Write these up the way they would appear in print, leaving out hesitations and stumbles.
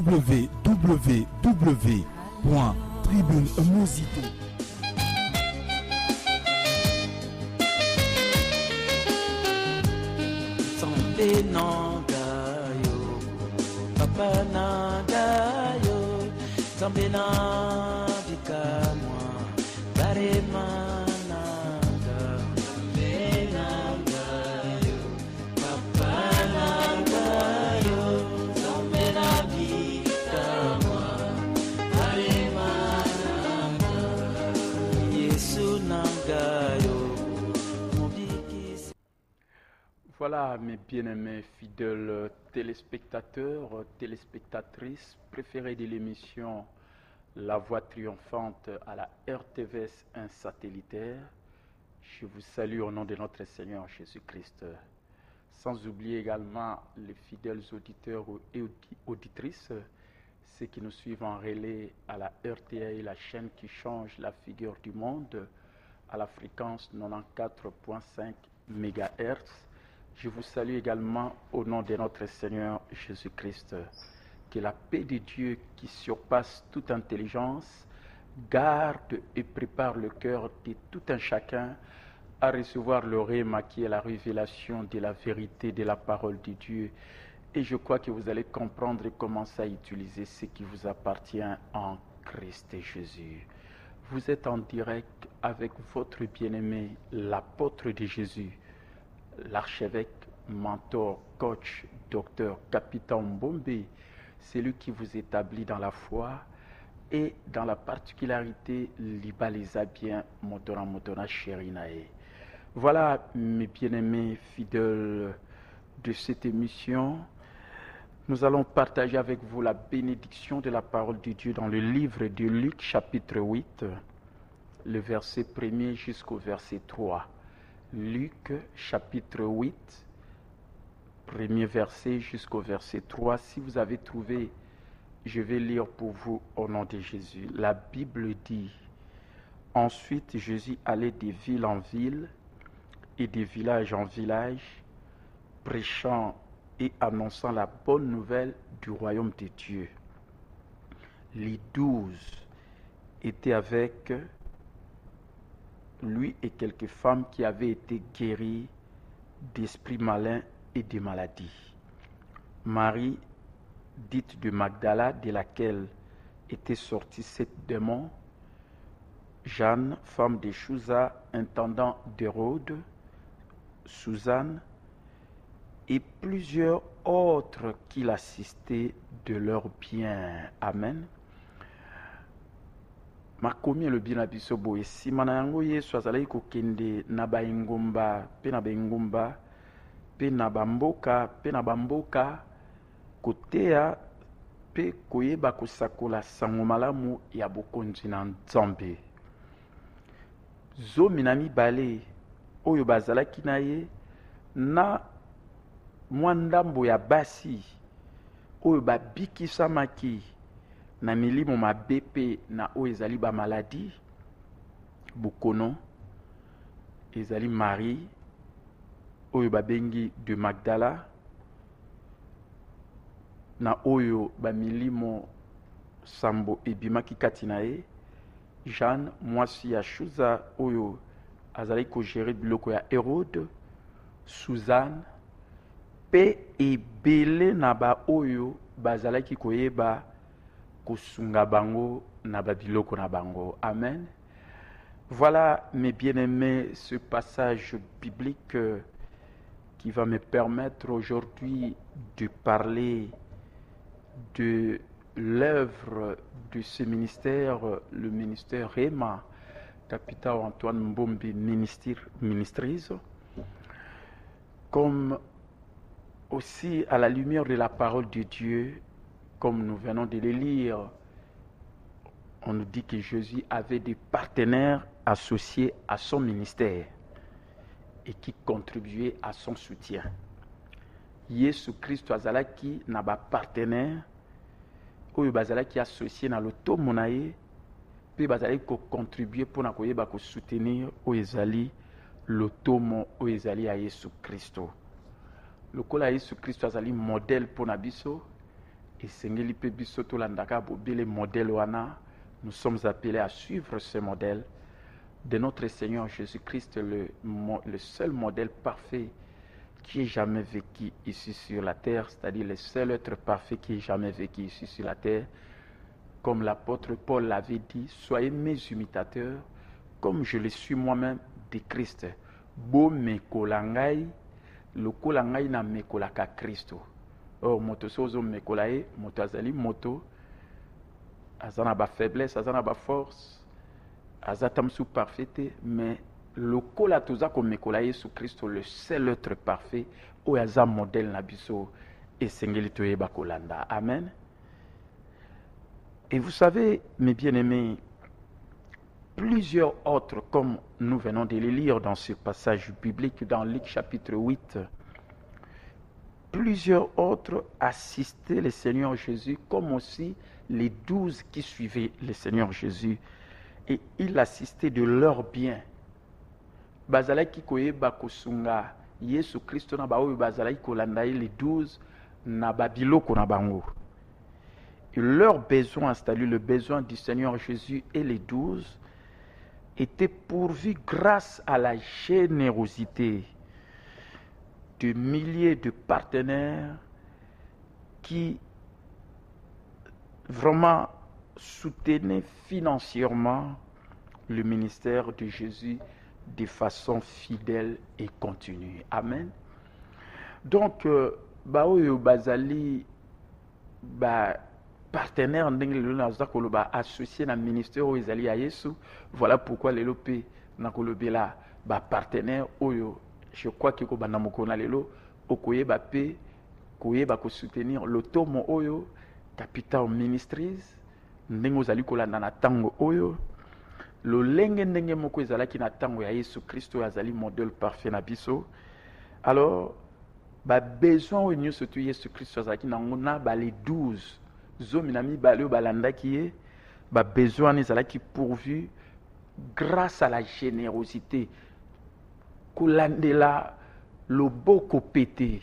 www.tribunemosito. Sambe nangayo, papa nangayo, sambe nandika moi, barema nanga, sambe nangayo, papa nangayo, sambe nandika moi, barema nanga, Yesu nangayo. Voilà mes bien-aimés fidèles téléspectateurs, téléspectatrices préférés de l'émission La Voix triomphante à la RTVS 1 satellitaire. Je vous salue au nom de notre Seigneur Jésus-Christ. Sans oublier également les fidèles auditeurs et auditrices, ceux qui nous suivent en relais à la RTA, la chaîne qui change la figure du monde, à la fréquence 94.5 MHz. Je vous salue également au nom de notre Seigneur Jésus-Christ. Que la paix de Dieu qui surpasse toute intelligence garde et prépare le cœur de tout un chacun à recevoir le réma qui est la révélation de la vérité de la parole de Dieu. Et je crois que vous allez comprendre et commencer à utiliser ce qui vous appartient en Christ Jésus. Vous êtes en direct avec votre bien-aimé, l'apôtre de Jésus, l'archevêque, mentor, coach, docteur, capitaine Bombé, celui qui vous établit dans la foi et dans la particularité Libalisa bien Motona Sherinae. Voilà mes bien-aimés fidèles de cette émission. Nous allons partager avec vous la bénédiction de la parole de Dieu dans le livre de Luc chapitre 8, le verset 1er jusqu'au verset 3. Luc chapitre 8, premier verset jusqu'au verset 3. Si vous avez trouvé, je vais lire pour vous au nom de Jésus. La Bible dit: Ensuite Jésus allait de ville en ville et de village en village, prêchant et annonçant la bonne nouvelle du royaume de Dieu. Les 12 étaient avec lui et quelques femmes qui avaient été guéries d'esprits malins et de maladies. Marie, dite de Magdala, de laquelle était sorti 7 démons, Jeanne, femme de Chouza, intendant d'Hérode, Suzanne, et plusieurs autres qui l'assistaient de leur bien. Amen. Makomi le bien abiso boye simana yango Yesu azalaki kokende na baingumba pe na baingumba pe na bamboka pe na bamboka koteya pe koyeba kosakola sango malamu ya bokonzi na Nzambe. Zomi na mibale oyo bazalaki na ye na mwa ndambo ya basi oyo babikisamaki na milimo mabe pe na oyo ezali ba maladi bokono, ezali Marie oyo babengi de Magdala, na oyo ba milimo sambo ebimaki kati na ye, Jeanne mwasi ya Chouza oyo azali kogere biloko ya Hérode, Suzanne pe ebele na ba oyo bazalaki koyeba kosunga bango na babiloko na bango. Amen. Voilà mes bien-aimés ce passage biblique qui va me permettre aujourd'hui de parler de l'œuvre de ce ministère, le ministère Réma, Capitaine Antoine Mbombi Ministries, comme aussi à la lumière de la parole de Dieu. Comme nous venons de le lire, on nous dit que Jésus avait des partenaires associés à son ministère et qui contribuaient à son soutien. Yesu Christ azalaki na ba partenaire oyo bazalaki associé na lotomo na ye pe bazalaki ko contribuer pour na koyeba ko soutenir oyo ezali lotomo oyo ezali ya Yesu Christ. Lokola Yesu Christ azali modèle pour na biso, Et Sengeli Pebiso Tolandaka Bobile modèle wana, nous sommes appelés à suivre ce modèle de notre Seigneur Jésus-Christ, le seul modèle parfait qui ait jamais vécu ici sur la terre, c'est-à-dire le seul être parfait qui ait jamais vécu ici sur la terre. Comme l'apôtre Paul l'avait dit, soyez mes imitateurs, comme je le suis moi-même de Christ. Bo mekolangai, lokolangai na mekolaka Christo. Oh, moto sozo mekolae, moto azali moto, azana ba faiblesse, azana ba force, azatamsu parfaite, mais lokola toza ko mekolae sous Christo, le seul être parfait, o aza modèle na biso, et sengeli toyeba kolanda. Amen. Et vous savez, mes bien-aimés, plusieurs autres, comme nous venons de les lire dans ce passage biblique dans Luc chapitre 8, plusieurs autres assistaient le Seigneur Jésus, comme aussi les 12 qui suivaient le Seigneur Jésus. Et ils assistaient de leur bien. Bazalaki koyeba kosunga Yesu Christo na baoyo bazalaki kolandaye les 12 na babiloko na bango. Et leur besoin, c'est-à-dire le besoin du Seigneur Jésus et les 12, était pourvu grâce à la générosité de milliers de partenaires qui vraiment soutenaient financièrement le ministère de Jésus de façon fidèle et continue. Amen. Donc, baoyo bazali partenaire ndenge lelo naza koloba associé na ministère oyo ezali ya Yesu. Voilà pourquoi lelo pe na kolobela ba partenaire oyo je crois que kobanda mokona lelo okoyeba pe koyeba ko soutenir l'Otomo oyo Capital Ministries ndenge ozali kolanda na tango oyo lolenge ndenge moko ezalaki na tango ya Yesu Christo azali modèle parfait na biso. Alors ba besoin oyo nyonso to Yesu Christo azalaki nango na ba les 12 zominami balio balandaki ye ba besoin ezalaki pourvu grâce à la générosité kolandela loboko pété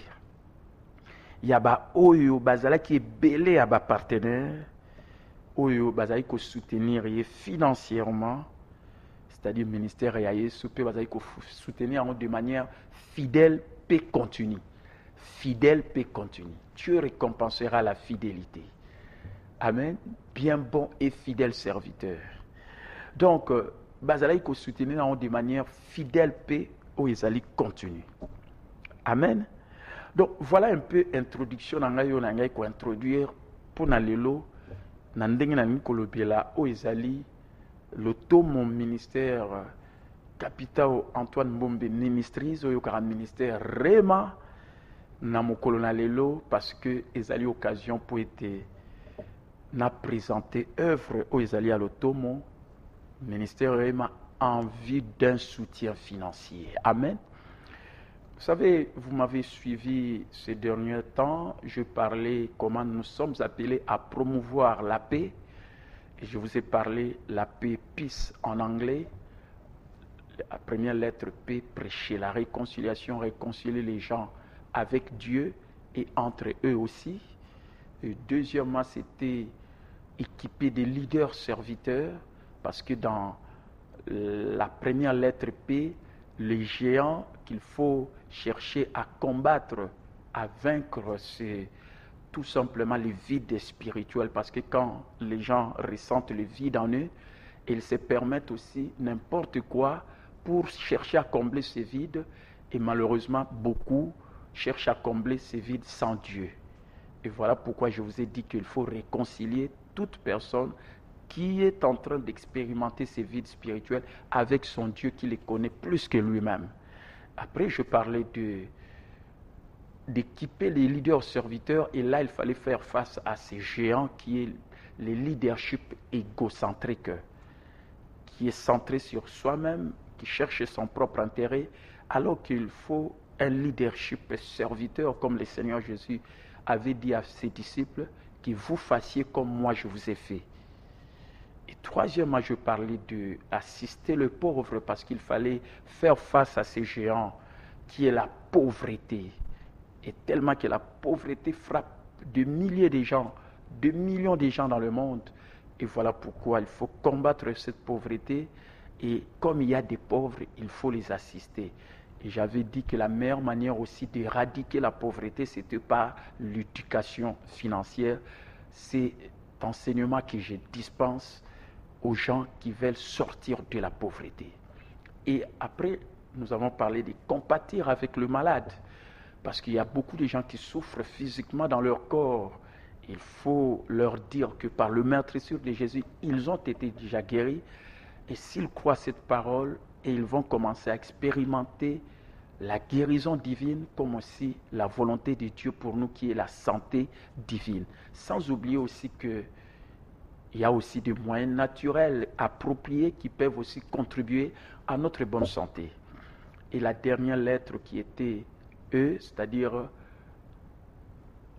ya ba oyo bazalaki ebele ya ba partenaire oyo bazalaki ko soutenir ye financièrement, c'est-à-dire ministère ya Yesu pe bazalaki ko soutenir de manière fidèle et continue. Fidèle et continue. Dieu récompensera la fidélité. Amen. Bien bon et fidèle serviteur. Donc, bazalaki ko soutenir de manière fidèle et ezali continue. Amen. Donc, voilà un peu introduction na ngai yo na ngai ko introduire pour na lelo na ndenge na nikolobela o ezali l'Otomo ministère Capital Antoine Mbombe Ministries oyo kara ministère Rema na mokolo na lelo parce que ezali occasion pour être na présenter œuvre o ezali à l'Otomo ministère Rema en vue d'un soutien financier. Amen. Vous savez, vous m'avez suivi ces derniers temps, je parlais comment nous sommes appelés à promouvoir la paix. Et je vous ai parlé la paix, peace en anglais. La première lettre P, prêcher la réconciliation, réconcilier les gens avec Dieu et entre eux aussi. Et deuxièmement, c'était équiper des leaders serviteurs, parce que dans la première lettre P, les géants qu'il faut chercher à combattre, à vaincre, c'est tout simplement le vide spirituel, parce que quand les gens ressentent le vide en eux, ils se permettent aussi n'importe quoi pour chercher à combler ce vide, et malheureusement beaucoup cherchent à combler ce vide sans Dieu. Et voilà pourquoi je vous ai dit qu'il faut réconcilier toute personne qui est en train d'expérimenter ces vides spirituels avec son Dieu qui les connaît plus que lui-même. Après, je parlais d'équiper les leaders serviteurs, et là, il fallait faire face à ces géants qui est le leadership égocentrique, qui est centré sur soi-même, qui cherche son propre intérêt, alors qu'il faut un leadership serviteur, comme le Seigneur Jésus avait dit à ses disciples, que vous fassiez comme moi je vous ai fait. Et troisièmement, je parlais d'assister le pauvre, parce qu'il fallait faire face à ces géants qui est la pauvreté. Et tellement que la pauvreté frappe de milliers de gens de millions de gens dans le monde. Et voilà pourquoi il faut combattre cette pauvreté. Et comme il y a des pauvres, il faut les assister. Et j'avais dit que la meilleure manière aussi d'éradiquer la pauvreté, c'était par l'éducation financière. C'est l'enseignement que je dispense aux gens qui veulent sortir de la pauvreté. Et après, nous avons parlé de compatir avec le malade. Parce qu'il y a beaucoup de gens qui souffrent physiquement dans leur corps. Il faut leur dire que par le meurtrissure de Jésus, ils ont été déjà guéris. Et s'ils croient cette parole, et ils vont commencer à expérimenter la guérison divine comme aussi la volonté de Dieu pour nous qui est la santé divine. Sans oublier aussi qu'il y a aussi des moyens naturels appropriés qui peuvent aussi contribuer à notre bonne santé. Et la dernière lettre qui était E, c'est-à-dire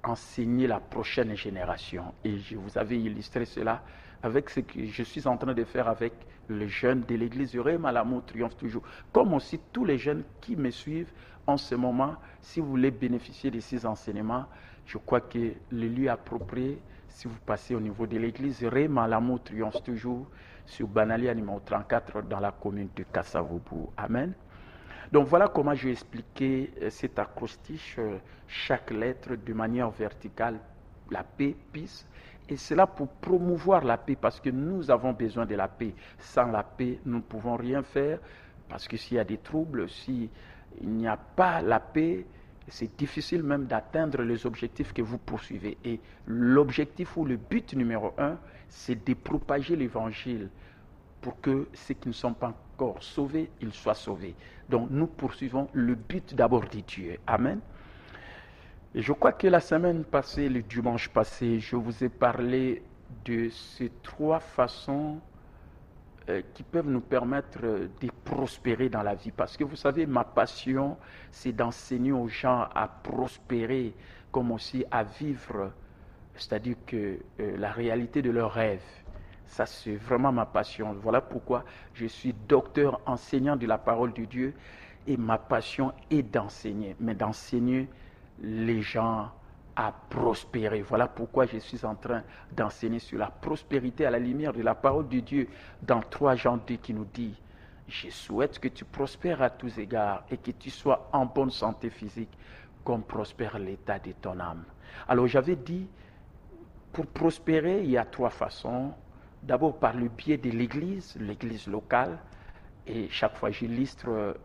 enseigner la prochaine génération. Et je vous avais illustré cela avec ce que je suis en train de faire avec les jeunes de l'église Réma, l'amour triomphe toujours. Comme aussi tous les jeunes qui me suivent en ce moment, si vous voulez bénéficier de ces enseignements, je crois que le lieu approprié, si vous passez au niveau de l'église Réma, l'amour triomphe toujours, sur Banalia numéro 34 dans la commune de Kasavubu. Amen. Donc voilà comment je vais expliquer cet acrostiche, chaque lettre de manière verticale, la paix, peace. Et cela pour promouvoir la paix, parce que nous avons besoin de la paix. Sans la paix, nous ne pouvons rien faire, parce que s'il y a des troubles, s'il n'y a pas la paix, c'est difficile même d'atteindre les objectifs que vous poursuivez. Et l'objectif ou le but numéro 1, c'est de propager l'évangile pour que ceux qui ne sont pas encore sauvés, ils soient sauvés. Donc nous poursuivons le but d'abord de Dieu. Amen. Et je crois que la semaine passée, le dimanche passé, je vous ai parlé de ces 3 façons qui peuvent nous permettre de prospérer dans la vie. Parce que vous savez, ma passion, c'est d'enseigner aux gens à prospérer, comme aussi à vivre, c'est-à-dire que la réalité de leurs rêves. Ça, c'est vraiment ma passion. Voilà pourquoi je suis docteur enseignant de la parole de Dieu. Et ma passion est d'enseigner, mais d'enseigner les gens à prospérer. Voilà pourquoi je suis en train d'enseigner sur la prospérité à la lumière de la parole de Dieu dans 3 Jean 2 qui nous dit « Je souhaite que tu prospères à tous égards et que tu sois en bonne santé physique comme prospère l'état de ton âme. » Alors j'avais dit, pour prospérer, il y a 3 façons. D'abord par le biais de l'église locale. Et chaque fois, j'illustre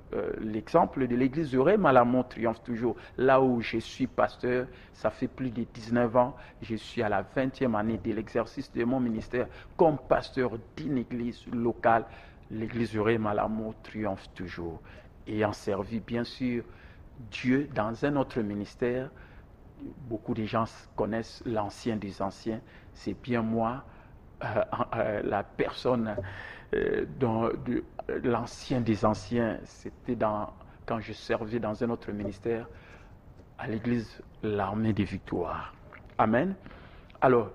l'exemple de l'église de Réma, l'amour triomphe toujours. Là où je suis pasteur, ça fait plus de 19 ans. Je suis à la 20e année de l'exercice de mon ministère comme pasteur d'une église locale. L'église de Réma, l'amour triomphe toujours. Ayant servi, bien sûr, Dieu dans un autre ministère. Beaucoup de gens connaissent l'ancien des anciens. C'est bien moi. La personne l'ancien des anciens, c'était quand je servais dans un autre ministère à l'église l'armée des victoires. Amen. Alors,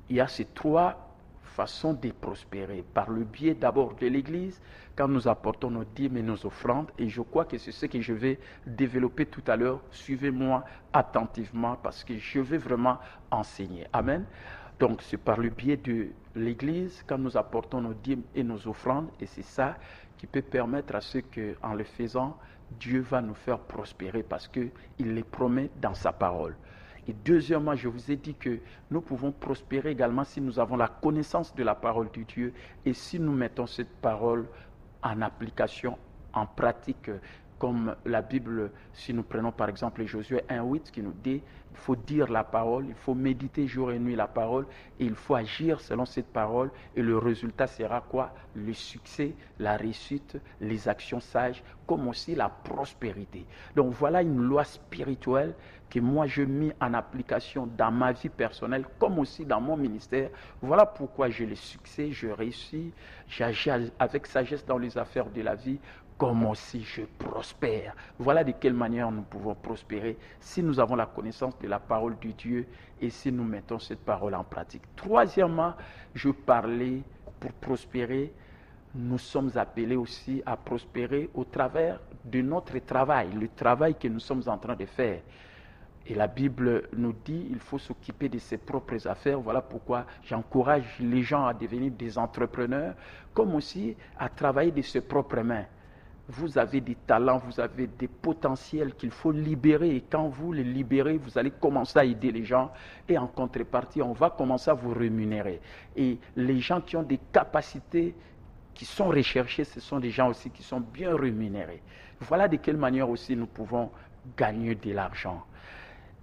il y a ces 3 façons de prospérer. Par le biais d'abord de l'église, quand nous apportons nos dîmes et nos offrandes, et je crois que c'est ce que je vais développer tout à l'heure. Suivez-moi attentivement parce que je vais vraiment enseigner. Amen. Donc, c'est par le biais de l'Église, quand nous apportons nos dîmes et nos offrandes, et c'est ça qui peut permettre à ceux qu'en le faisant, Dieu va nous faire prospérer parce qu'il les promet dans sa parole. Et deuxièmement, je vous ai dit que nous pouvons prospérer également si nous avons la connaissance de la parole de Dieu et si nous mettons cette parole en application, en pratique, comme la Bible, si nous prenons par exemple Josué 1:8 qui nous dit il faut dire la parole, il faut méditer jour et nuit la parole et il faut agir selon cette parole et le résultat sera quoi? Le succès, la réussite, les actions sages, comme aussi la prospérité. Donc voilà une loi spirituelle que moi je mets en application dans ma vie personnelle comme aussi dans mon ministère. Voilà pourquoi j'ai le succès, je réussis, j'agis avec sagesse dans les affaires de la vie, comme aussi je prospère. Voilà de quelle manière nous pouvons prospérer si nous avons la connaissance de la parole de Dieu et si nous mettons cette parole en pratique. Troisièmement, je parlais pour prospérer, nous sommes appelés aussi à prospérer au travers de notre travail, le travail que nous sommes en train de faire. Et la Bible nous dit il faut s'occuper de ses propres affaires. Voilà pourquoi j'encourage les gens à devenir des entrepreneurs, comme aussi à travailler de ses propres mains. Vous avez des talents, vous avez des potentiels qu'il faut libérer. Et quand vous les libérez, vous allez commencer à aider les gens. Et en contrepartie, on va commencer à vous rémunérer. Et les gens qui ont des capacités qui sont recherchées, ce sont des gens aussi qui sont bien rémunérés. Voilà de quelle manière aussi nous pouvons gagner de l'argent.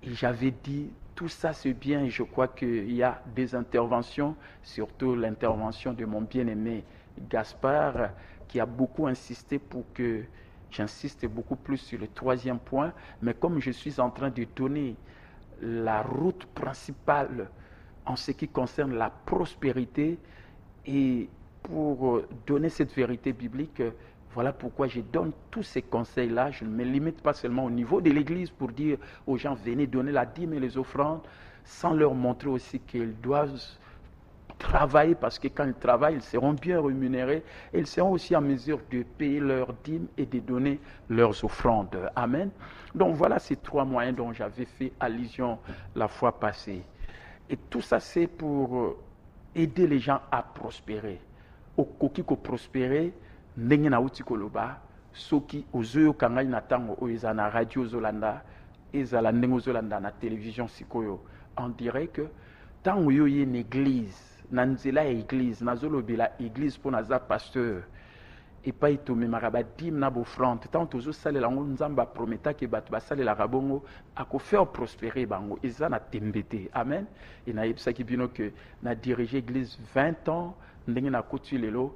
Et j'avais dit, tout ça c'est bien, et je crois qu'il y a des interventions, surtout l'intervention de mon bien-aimé Gaspard, qui a beaucoup insisté pour que j'insiste beaucoup plus sur le troisième point. Mais comme je suis en train de donner la route principale en ce qui concerne la prospérité, et pour donner cette vérité biblique, voilà pourquoi je donne tous ces conseils-là. Je ne me limite pas seulement au niveau de l'Église pour dire aux gens venez donner la dîme et les offrandes, sans leur montrer aussi qu'ils doivent travailler, parce que quand ils travaillent, ils seront bien rémunérés et ils seront aussi en mesure de payer leurs dîmes et de donner leurs offrandes. Amen. Donc voilà ces trois moyens dont j'avais fait allusion la fois passée. Et tout ça, c'est pour aider les gens à prospérer. Au koki ko prospérer, ndenge na uti koloba, soki ozoyo kangai na tango oyo na radio Zolanda, ezala ndenge Zolanda na télévision sikoyo. On dirait que tango yo une église, na nzela ya église, na zolobela église pour naza pasteur, et pas itomemaka badim na bofrante, tant tozosalela yango nzambe aprometaki bato basalelaka bongo akofaire prospérer bango, eza na tembete. Amen. Et nayebisaki bino que na dirige église 20 ans, ndenge na koti lelo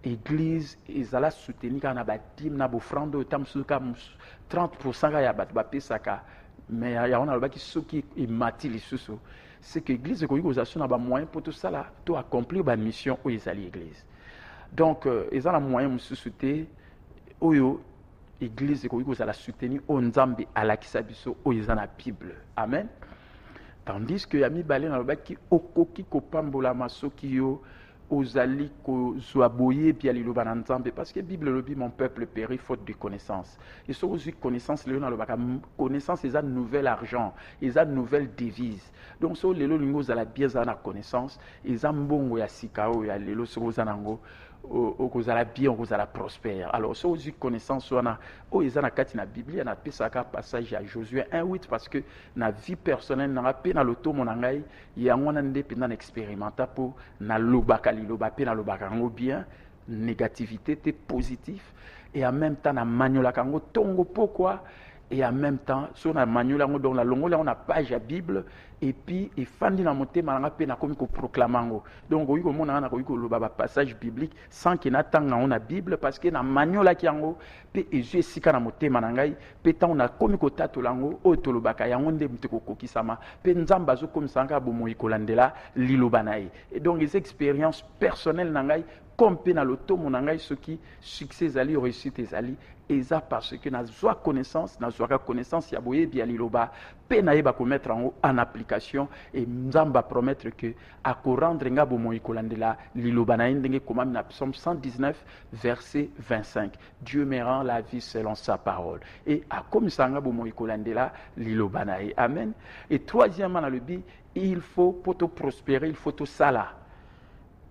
église ezala soutenir kana badim na bofrande otam suka 30% ya bato bapesaka, mais ya on alobaki soki emati lisusu, c'est que l'église est une moyen pour tout ça là, pour accomplir la mission où ils allaient l'église. Donc, ils ont un moyen de soutenir l'église est une soutenir au Nzambe à la kisabiso où ils ont la Bible. Amen. Tandis que Yami Balé n'a pas qui okoki kopambola masoki yo ozali ko zoaboye puis ali loba Nzambe, parce que Bible le dit mon peuple périt faute de connaissance. Et so aussi connaissance le na lobaka connaissance c'est un nouvel argent, ils ont nouvelle devise. Donc so lelo lingo za la bien za na connaissance, ils ont mbongo ya sikao ya lelo so za nango okozala bien, okozala prospère. Alors so aussi connaissance wana o ezana kati na Bible na pesaka passage à Josué 1:8, parce que na vie personnelle na pe na loto monangai yango na nde pena expérimenta pour na lobaka liloba pe na lobaka ngo bien, négativité te positif, et en même temps na maniola kango tongo pourquoi, et en même temps sur na maniola ngo dans la longo là on a page à Bible, et puis et fandi na motema nga pe na komi ko proclamango. Donc oyi ko mona na ko loba passage biblique sans que na tanga on a Bible, parce que na maniola ki yango pe ezu esika na motema na ngai pe ta on a komi ko tatolango o to lobaka yango nde muteko kokisama pe nzamba zo komi sanga bo moyi kolandela liloba na ye. Et donc les expériences personnelles na ngai comme pe na loto monangai ce qui succès ali réussite ezali eza parce que na zwa connaissance ya boye bia liloba pe na yeba ko mettre en application, et nzamba promettre que a ko rendre nga bo moyi kolandela liloba na ndenge komami na Psaume 119 verset 25. Dieu me rend la vie selon sa parole, et a comme sanga bo moyi kolandela liloba na. Amen. Et troisièmement na le bi, il faut pour te prospérer, il faut tout ça là.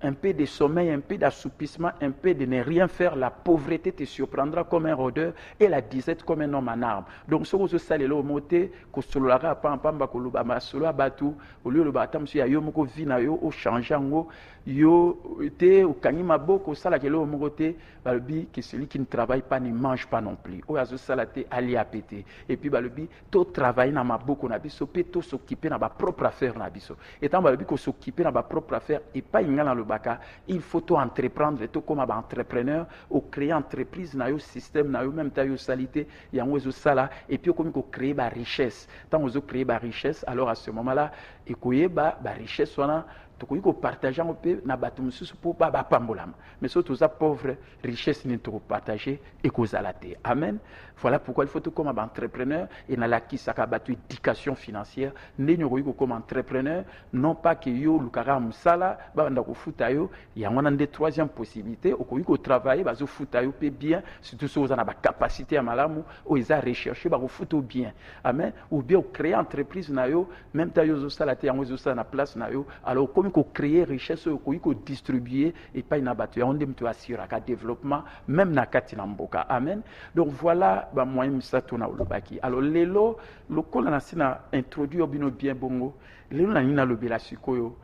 Un peu de sommeil, un peu d'assoupissement, un peu de ne rien faire, la pauvreté te surprendra comme un rôdeur et la disette comme un homme en arme. Donc, ce que vous savez, le moté, que ce soit la pamba, que le bama, solo batu, au lieu de batam, si ayo moko vina yo, au changeango, yo te, au kanima boko, sala que le mokote, balbi, que celui qui ne travaille pas ne mange pas non plus. Ou azo salate, ali à péter. Et puis, balbi, to travailler na ma boko na biso, pe to s'occuper na ba propre affaire na biso. Et tant balbi, ko s'occuper na ba propre affaire, et pas ingana le baka, il faut tout entreprendre, tout comme un entrepreneur, ou créer entreprise, na yo système, na yo même ta yo salité, yango zo sala, et puis comme ko créer ba richesse. Tant vous créer ba richesse, alors à ce moment-là, ekoyeba ba richesse wana tokoki kopartage yango mpe na bato mosusu mpo bapambolama. Mais soki toza pauvre, richesse nini tokopartage ekozala te. Amen. Voilà pourquoi il faut tokoma baentrepreneur e nalakisaka bato éducation financière ndenge okoki kokoma entrepreneur, non pas ke yo olukaka mosala babanda kofuta yo, yango wana nde troisième possibilité, okoki kotravaille bazofuta yo mpe bien, surtout soki oza na bacapacité ya malamu oyo eza recherche bakofuta yo bien. Amen. Ou bien ocréer entreprise na yo, même ta yo ozosala te yango ezosala na place na yo, alors okomi kocréer richesse oyo okoki kodistribue epai na bato yango nde moto assuraka développement même na kati na mboka. Amen. Donc voilà bamoyen misato na olobaki. Alors lelo lokola na sina introduire bino bien bongo, lelo na nini nalobela sikoyo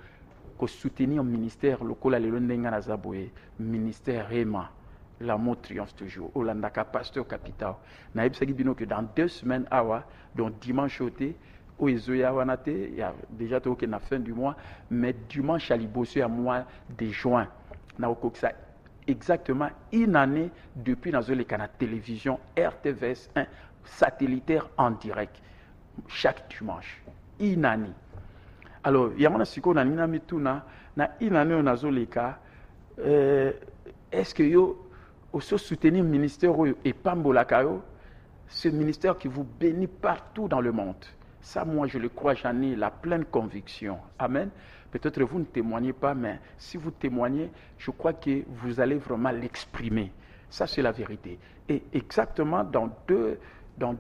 kosoutenir ministère lokola lelo ndenge naza boye, ministère Rema, l'amour triomphe toujours. Olandaka pasteur capital. Na yebisaki bino que dans 2 semaines awa, donc dimanche oté, o ezoya wana te, il y a déjà toke na fin du mois, mais dimanche à liboso à mois de juin. Na okokisa exactement une année depuis nazoleka na télévision RTVS 1 satellitaire en direct chaque dimanche. Une année. Alors, yamana siko na nina mituna na une année nazoleka est-ce que yo aussi soutenir le ministère et pambolaka yo, ce ministère qui vous bénit partout dans le monde. Ça, moi, je le crois, j'en ai la pleine conviction. Amen. Peut-être vous ne témoignez pas, mais si vous témoignez, je crois que vous allez vraiment l'exprimer. Ça, c'est la vérité. Et exactement dans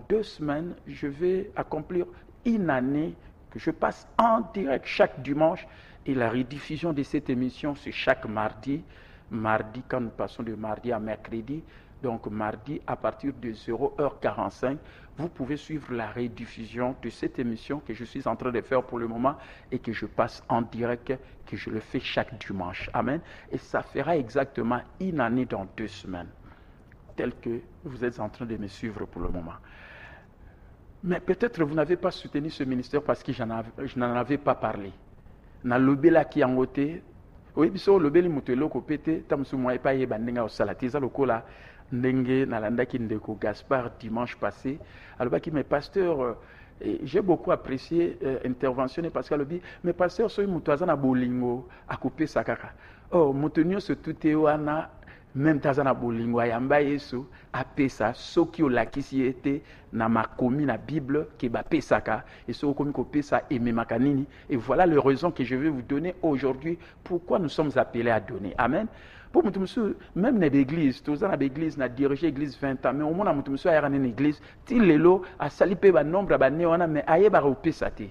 deux semaines, je vais accomplir une année que je passe en direct chaque dimanche. Et la rediffusion de cette émission, c'est chaque mardi. Mardi, quand nous passons de mardi à mercredi, donc mardi à partir de 0h45, vous pouvez suivre la rediffusion de cette émission que je suis en train de faire pour le moment et que je passe en direct, que je le fais chaque dimanche. Amen. Et ça fera exactement une année dans 2 semaines, tel que vous êtes en train de me suivre pour le moment. Mais peut-être vous n'avez pas soutenu ce ministère parce que je n'en avais pas parlé. Na lobela ki yangote, oui, biso lobeli mutelo ko pété, tamsu moi pas yeba ndenga osalatiza lokola ndenge nalandaki ndeko Gaspard dimanche passé. Alors qui mes pasteurs, j'ai beaucoup apprécié interventionner parce que lobi mes pasteurs so mutuaza na bolingo akopé sakaka. Oh, mutenyo se tuteo ana même tazana bolingo ayamba yesu apesa soki olakisi ete na makomi na Bible ke ba pesaka et so komi ko pesa ememaka nini. Et voilà les raisons que je vais vous donner aujourd'hui pourquoi nous sommes appelés à donner. Amen. Pour mutumsu même na l'église, tozana l'église na diriger l'église 20 ans mais au moins na mutumsu ayara na l'église ti lelo a salipe ba nombre ba ne wana mais ayeba ko pesa te.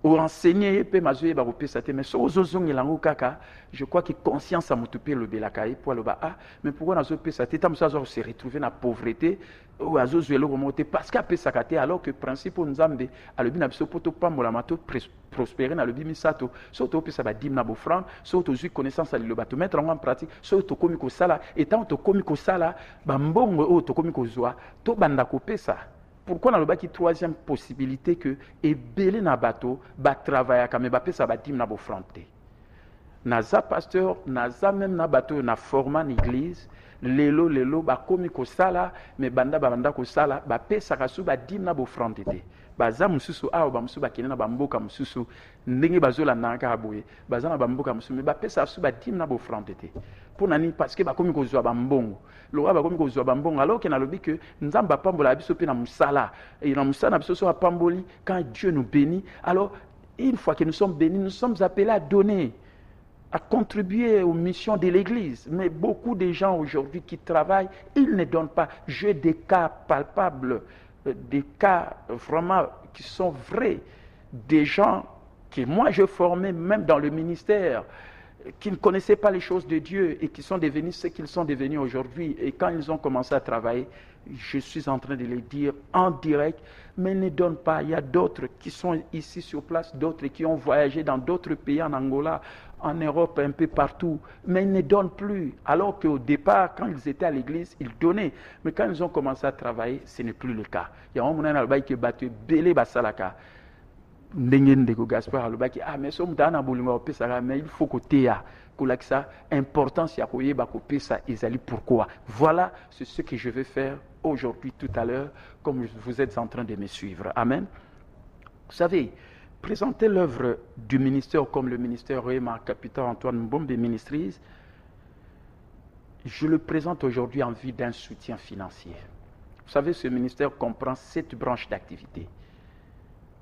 Ou enseigner pe mazoye ba kopesa te mais so ozozongela ngo kaka, je crois que conscience a mutupé le belakai pour le ba ah mais pourquoi nazo pesa te tam ça se retrouver na pauvreté ou azozwelo remonter parce qu'a pesa kate alors que principe nzambe alobi na biso poto pambola mato prospérer na lobi misato so to pesa ba dim na bofran so to zui connaissance ali le bato mettre en pratique so to komi ko sala et tant to komi ko sala ba mbongo o to komi ko zwa to banda ko pesa. Pourquoi dans le baki troisième possibilité que ebele na bateau ba travailler comme ba pesa ba dim na bo fronté. Naza pasteur, naza même na bateau na format église, lelo ba komi ko sala mais banda ko sala ba pesa ka su ba dim na bo fronté te. Baza mususu awo ba mususu ba kene na ba mboka mususu ndenge bazola nanga boye. Baza na ba mboka mususu mais ba pesa su ba dim na bo fronté te. Pour nani parce que ba komi ko zwa ba mbongo. Lora ba komi ko zwa ba mbongo alors que na lobi que nzamba pambola biso pe na musala et na musala biso so pamboli quand Dieu nous bénit. Alors une fois que nous sommes bénis, nous sommes appelés à donner, à contribuer aux missions de l'église. Mais beaucoup de gens aujourd'hui qui travaillent, ils ne donnent pas. J'ai des cas palpables, des cas vraiment qui sont vrais, des gens que moi je formais même dans le ministère, qui ne connaissaient pas les choses de Dieu et qui sont devenus ce qu'ils sont devenus aujourd'hui. Et quand ils ont commencé à travailler, je suis en train de les dire en direct, mais ne donnent pas. Il y a d'autres qui sont ici sur place, d'autres qui ont voyagé dans d'autres pays, en Angola, en Europe, un peu partout, mais ils ne donnent plus. Alors qu'au départ, quand ils étaient à l'église, ils donnaient. Mais quand ils ont commencé à travailler, ce n'est plus le cas. Il y a un moment qui est battu, belé basalaka. Ndenge ndeko Gaspard alobaki ah mais so mutana bolingo opesa mais il faut côté ya kolakisa importance ya koyeba kopesa ezali pourquoi. Voilà c'est ce que je vais faire aujourd'hui tout à l'heure comme vous êtes en train de me suivre. Amen. Vous savez Présenter l'œuvre du ministère comme le ministère Rema, capitaine Antoine Mbombe Ministries, je le présente aujourd'hui en vue d'un soutien financier. Vous savez, ce ministère comprend 7 branches d'activité.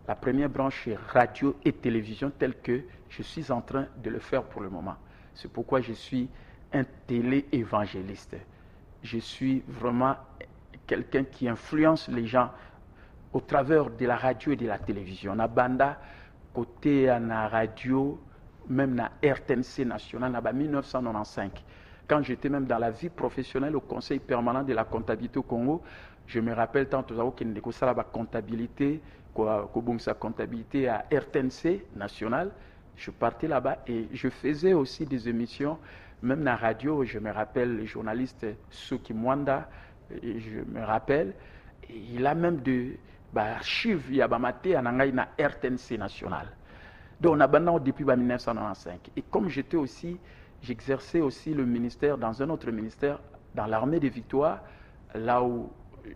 La première branche est radio et télévision, telle que je suis en train de le faire pour le moment. C'est pourquoi je suis un télé-évangéliste. Je suis vraiment quelqu'un qui influence les gens au travers de la radio et de la télévision. Na banda côté na radio, même na RTNC national, na 1995. Quand j'étais même dans la vie professionnelle au Conseil permanent de la comptabilité au Congo, je me rappelle tant aux gens qui ne connaissaient pas la comptabilité, sa comptabilité à RTNC national. Je partais là-bas et je faisais aussi des émissions, même dans la radio. Je me rappelle le journaliste Suki Mwanda, je me rappelle, il a même de archives, il y a na RTNC national. Donc on a abandonné depuis 1995. Et comme j'étais aussi, j'exerçais aussi le ministère dans un autre ministère, dans l'armée des victoires, là où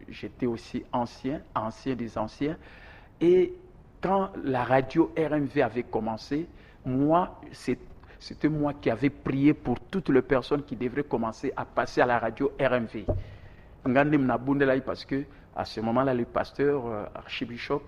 j'étais aussi ancien des anciens. Et quand la radio RMV avait commencé, moi, c'était moi qui avais prié pour toutes les personnes qui devraient commencer à passer à la radio RMV. Parce que à ce moment-là, le pasteur, archibishop,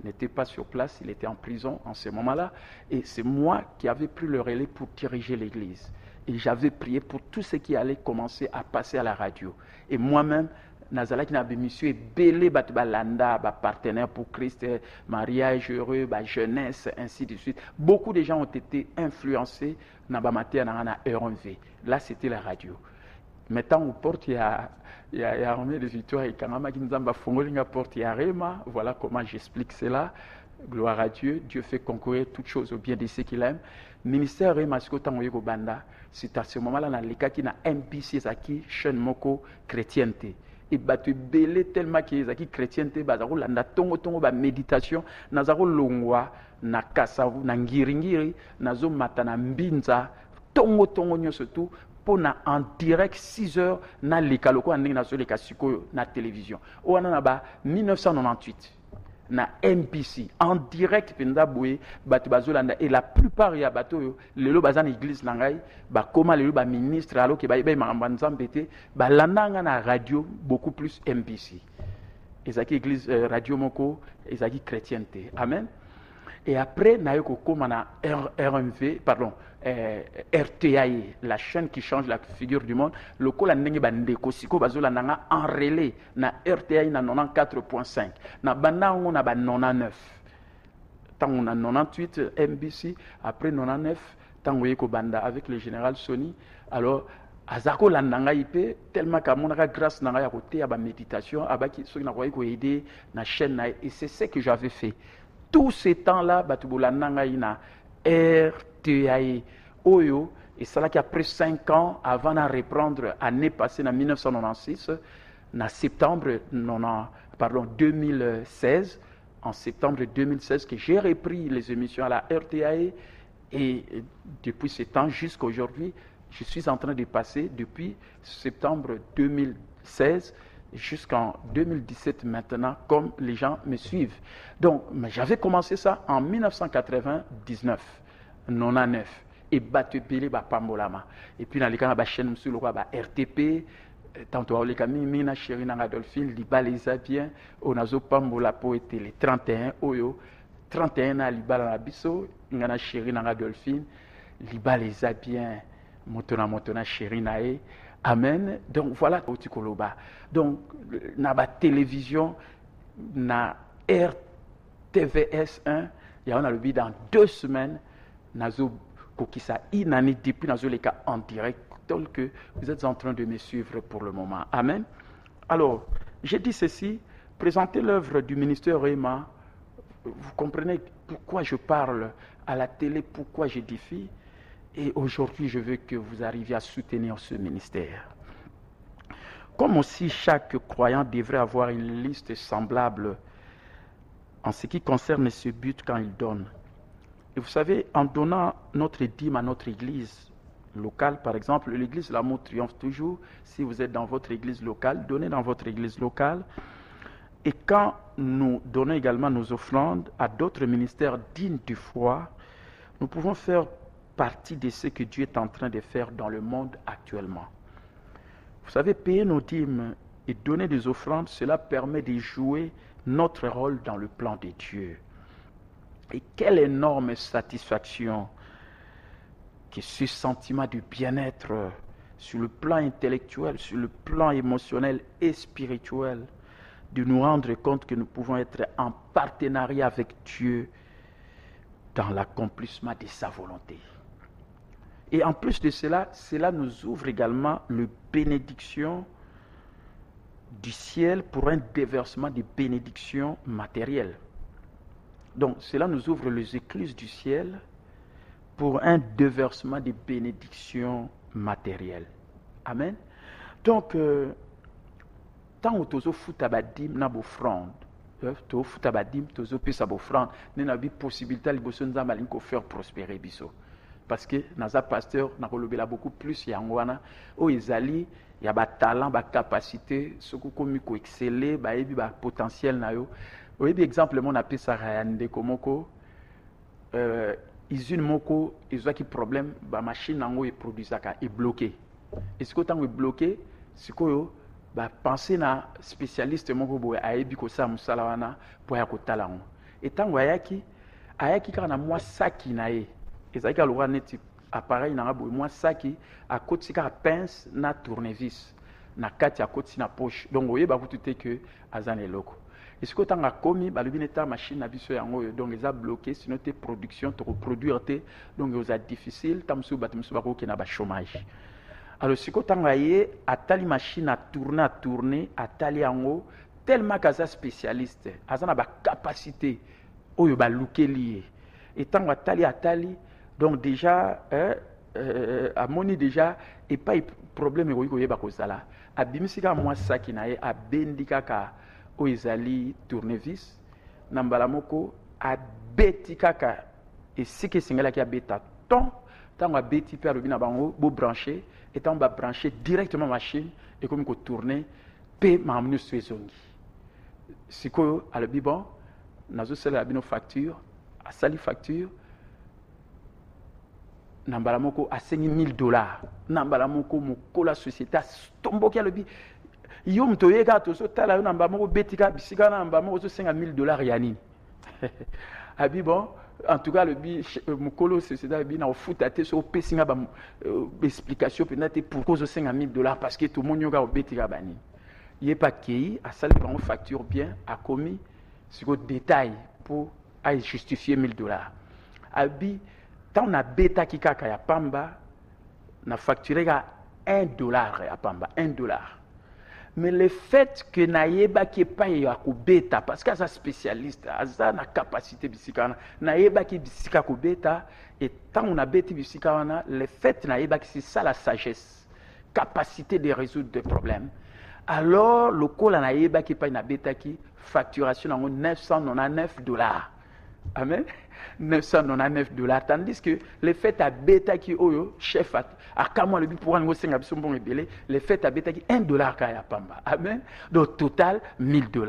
n'était pas sur place, il était en prison en ce moment-là. Et c'est moi qui avais pris le relais pour diriger l'église. Et j'avais prié pour tous ceux qui allaient commencer à passer à la radio. Et moi-même, Nazalaki n'avait monsieur belé balanda partenaire pour Christ, mariage heureux, jeunesse, ainsi de suite. Beaucoup de gens ont été influencés dans la RMV. Là, c'était la radio. Maintenant, on porte, il y a armée de victoire et Kanama qui nous a porte, il y a Rema. Voilà comment j'explique cela. Gloire à Dieu. Dieu fait concourir toutes choses au bien de ceux qu'il aime. Ministère Rema, c'est à ce moment-là, dans les cas qui n'a MPC, qui chaîne moko chrétienté. Et batu belé tellement qui est chrétienté, bazaro landa tongo ba méditation, nazaro longwa, na kasavu, na ngiringiri, nazo matana mbinza, tongo nyoso tout. En direct 6 heures na likaloko andingi na sole kasiko na télévision. Oana na ba 1998 na MPC en direct penda boye batu bazolanda et la plupart ya bato lelo bazana église na ngai ba koma lelo ba ministre alo ke ba makamba nzambete ba landanga na radio beaucoup plus MPC. Ezaki église radio moko ezaki chrétienté. Amen. Et après, RMV, pardon, RTAI, la chaîne qui change la figure du monde, le col en relais, na RTAI na 94.5, na banda on a 99. Tant on a 98 MBC, après 99, tant on est banda avec le général Sony, alors azako landanga IP tellement qu'à mon grâce nanga ya côté à ba méditation, abaki ceux qui na ko aider na chaîne na et c'est ce que j'avais fait. Tout ce temps-là, Batubolananga RTAI Oyo, et c'est là qu'après 5 ans, avant de reprendre l'année passée, en 1996, en septembre 2016, en septembre 2016, que j'ai repris les émissions à la RTAI, et depuis ce temps jusqu'à aujourd'hui, je suis en train de passer depuis septembre 2016 jusqu'en 2017 maintenant, comme les gens me suivent. Donc, j'avais commencé ça en 1999, 99, et batupili ba pambolama. Et puis dans les cas, la chaîne sur le RTP, tantôt les camis, mina chéri nanga Dolphine, liba les bien, on a zo pambola po était les 31 oyo, 31 à liba la biso, ngana chéri nanga Dolphine, liba les bien, motona chéri nae. Amen. Donc voilà Otikoloba. Donc na ba télévision na RTVS 1, il y a on a le dans 2 semaines nazo kokisa inani depuis nazo les cas en direct tel que vous êtes en train de me suivre pour le moment. Amen. Alors, j'ai dit ceci, présenter l'œuvre du ministère Rema, vous comprenez pourquoi je parle à la télé, pourquoi j'édifie. Et aujourd'hui, je veux que vous arriviez à soutenir ce ministère. Comme aussi chaque croyant devrait avoir une liste semblable en ce qui concerne ce but quand il donne. Et vous savez, en donnant notre dîme à notre église locale, par exemple, l'église L'Amour triomphe toujours. Si vous êtes dans votre église locale, donnez dans votre église locale. Et quand nous donnons également nos offrandes à d'autres ministères dignes du foi, nous pouvons faire partie de ce que Dieu est en train de faire dans le monde actuellement. Vous savez, payer nos dîmes et donner des offrandes, cela permet de jouer notre rôle dans le plan de Dieu. Et quelle énorme satisfaction que ce sentiment de bien-être sur le plan intellectuel, sur le plan émotionnel et spirituel, de nous rendre compte que nous pouvons être en partenariat avec Dieu dans l'accomplissement de sa volonté. Et en plus de cela, cela nous ouvre également la bénédiction du ciel pour un déversement de bénédictions matérielles. Donc, cela nous ouvre les écluses du ciel pour un déversement de bénédictions matérielles. Amen. Donc, tant que tu as fait ta offrande, tu as fait ta offrande, tu as une possibilité de faire prospérer. Parce que dans un pasteur, on a beaucoup plus de il y a des talents, des capacités, ce qui est exceller, des potentiel. Par exemple, on appelle ça Rayande Komoko. Ils ont un problème, la machine est produite, est bloquée. Et ce qui est bloqué, c'est que penser na spécialiste moko boye ayebi ko sa musala wana po ya kotala ngo etango ayaki kana mwa saki na ye ezalaki aloka neti appareil na boye mwa saki akoti ka pince na tournevis na kati akoti na poche donc oyeba kutu te que azana eloko esiko tanga komi balobi neta machine na biso yango donc eza bloqué sinon te production to reproduire te donc eza difficile tamsu batmusu bako na ba chômage. Alors, si vous avez une machine à tourner, à taler en haut, tellement qu'elle est spécialiste, elle a une capacité, elle a lié. Et tant qu'elle a taler, donc déjà, à mon déjà, et pas de problème, il y a un là. À bimisika moi ça qui n'a à bendika ka oizali tournevis, nambalamoko à betika ka et ce que singala qui a beta ton, tant à beti per le bina bango, beau branché. Et on va brancher directement la machine et comme on tourne, paie ma menu suezongi. Si quoi à le bibon, nazo sel la bino facture, à sali facture, nambalamoko à $5,000. Nambalamoko mo la société tombo qui a le bi. Yom toyega to so tala nambalamoko betika bisika nambalamoko so $5,000 yani. Abibon. En tout cas, le Mukolo, c'est ça, il a foot à sur Pessinga, explication peut-être pourquoi je $5,000 parce que tout le monde a obéi à bani. Il n'est pas qui à ça, on facture bien, a commis sur le détail pour justifier $1,000. Abi, tant on a bêta qui kaka ya pamba, on a facturé à $1 à pamba, $1. Mais le fait que naïeba qui pas ya bêta parce que ça spécialiste ça na capacité bisikana naïeba qui bisika ko bêta et tant on a bêti bisikana le fait naïeba qui c'est ça la sagesse capacité de résoudre des problèmes alors le col naïeba qui pas na bêta qui facturation en $999. Amen. $999 tandis que le fait à bêta qui oyo chef à comment le but pour un singa biso bon ebele le fait à bêta qui $1 kaya pamba. Amen. Donc total $1,000.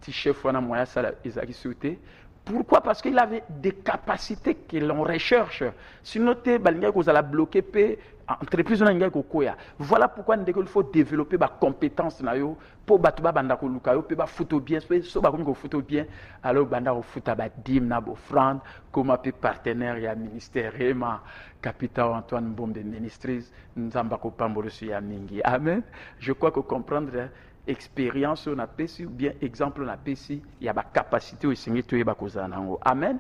Petit chef wana moya ça Isaac souté. Pourquoi? Parce qu'il avait des capacités que l'on recherche. Sinon te balinga ko za la bloquer pe entreprise na ngai kokoya. Voilà pourquoi il faut développer ba compétence na yo pour batuba banda ko luka yo pe ba photo bien so ba ko photo bien alors banda ko futa ba dim na offrande comme pe partenaire ya ministère Rema capitaine Antoine Bombe Ministries nzamba ko pambolo ya mingi. Amen. Je crois que comprendre expérience on a péci ou bien exemple on a péci il y a ba capacité au Seigneur to yeba kozana ngo. Amen.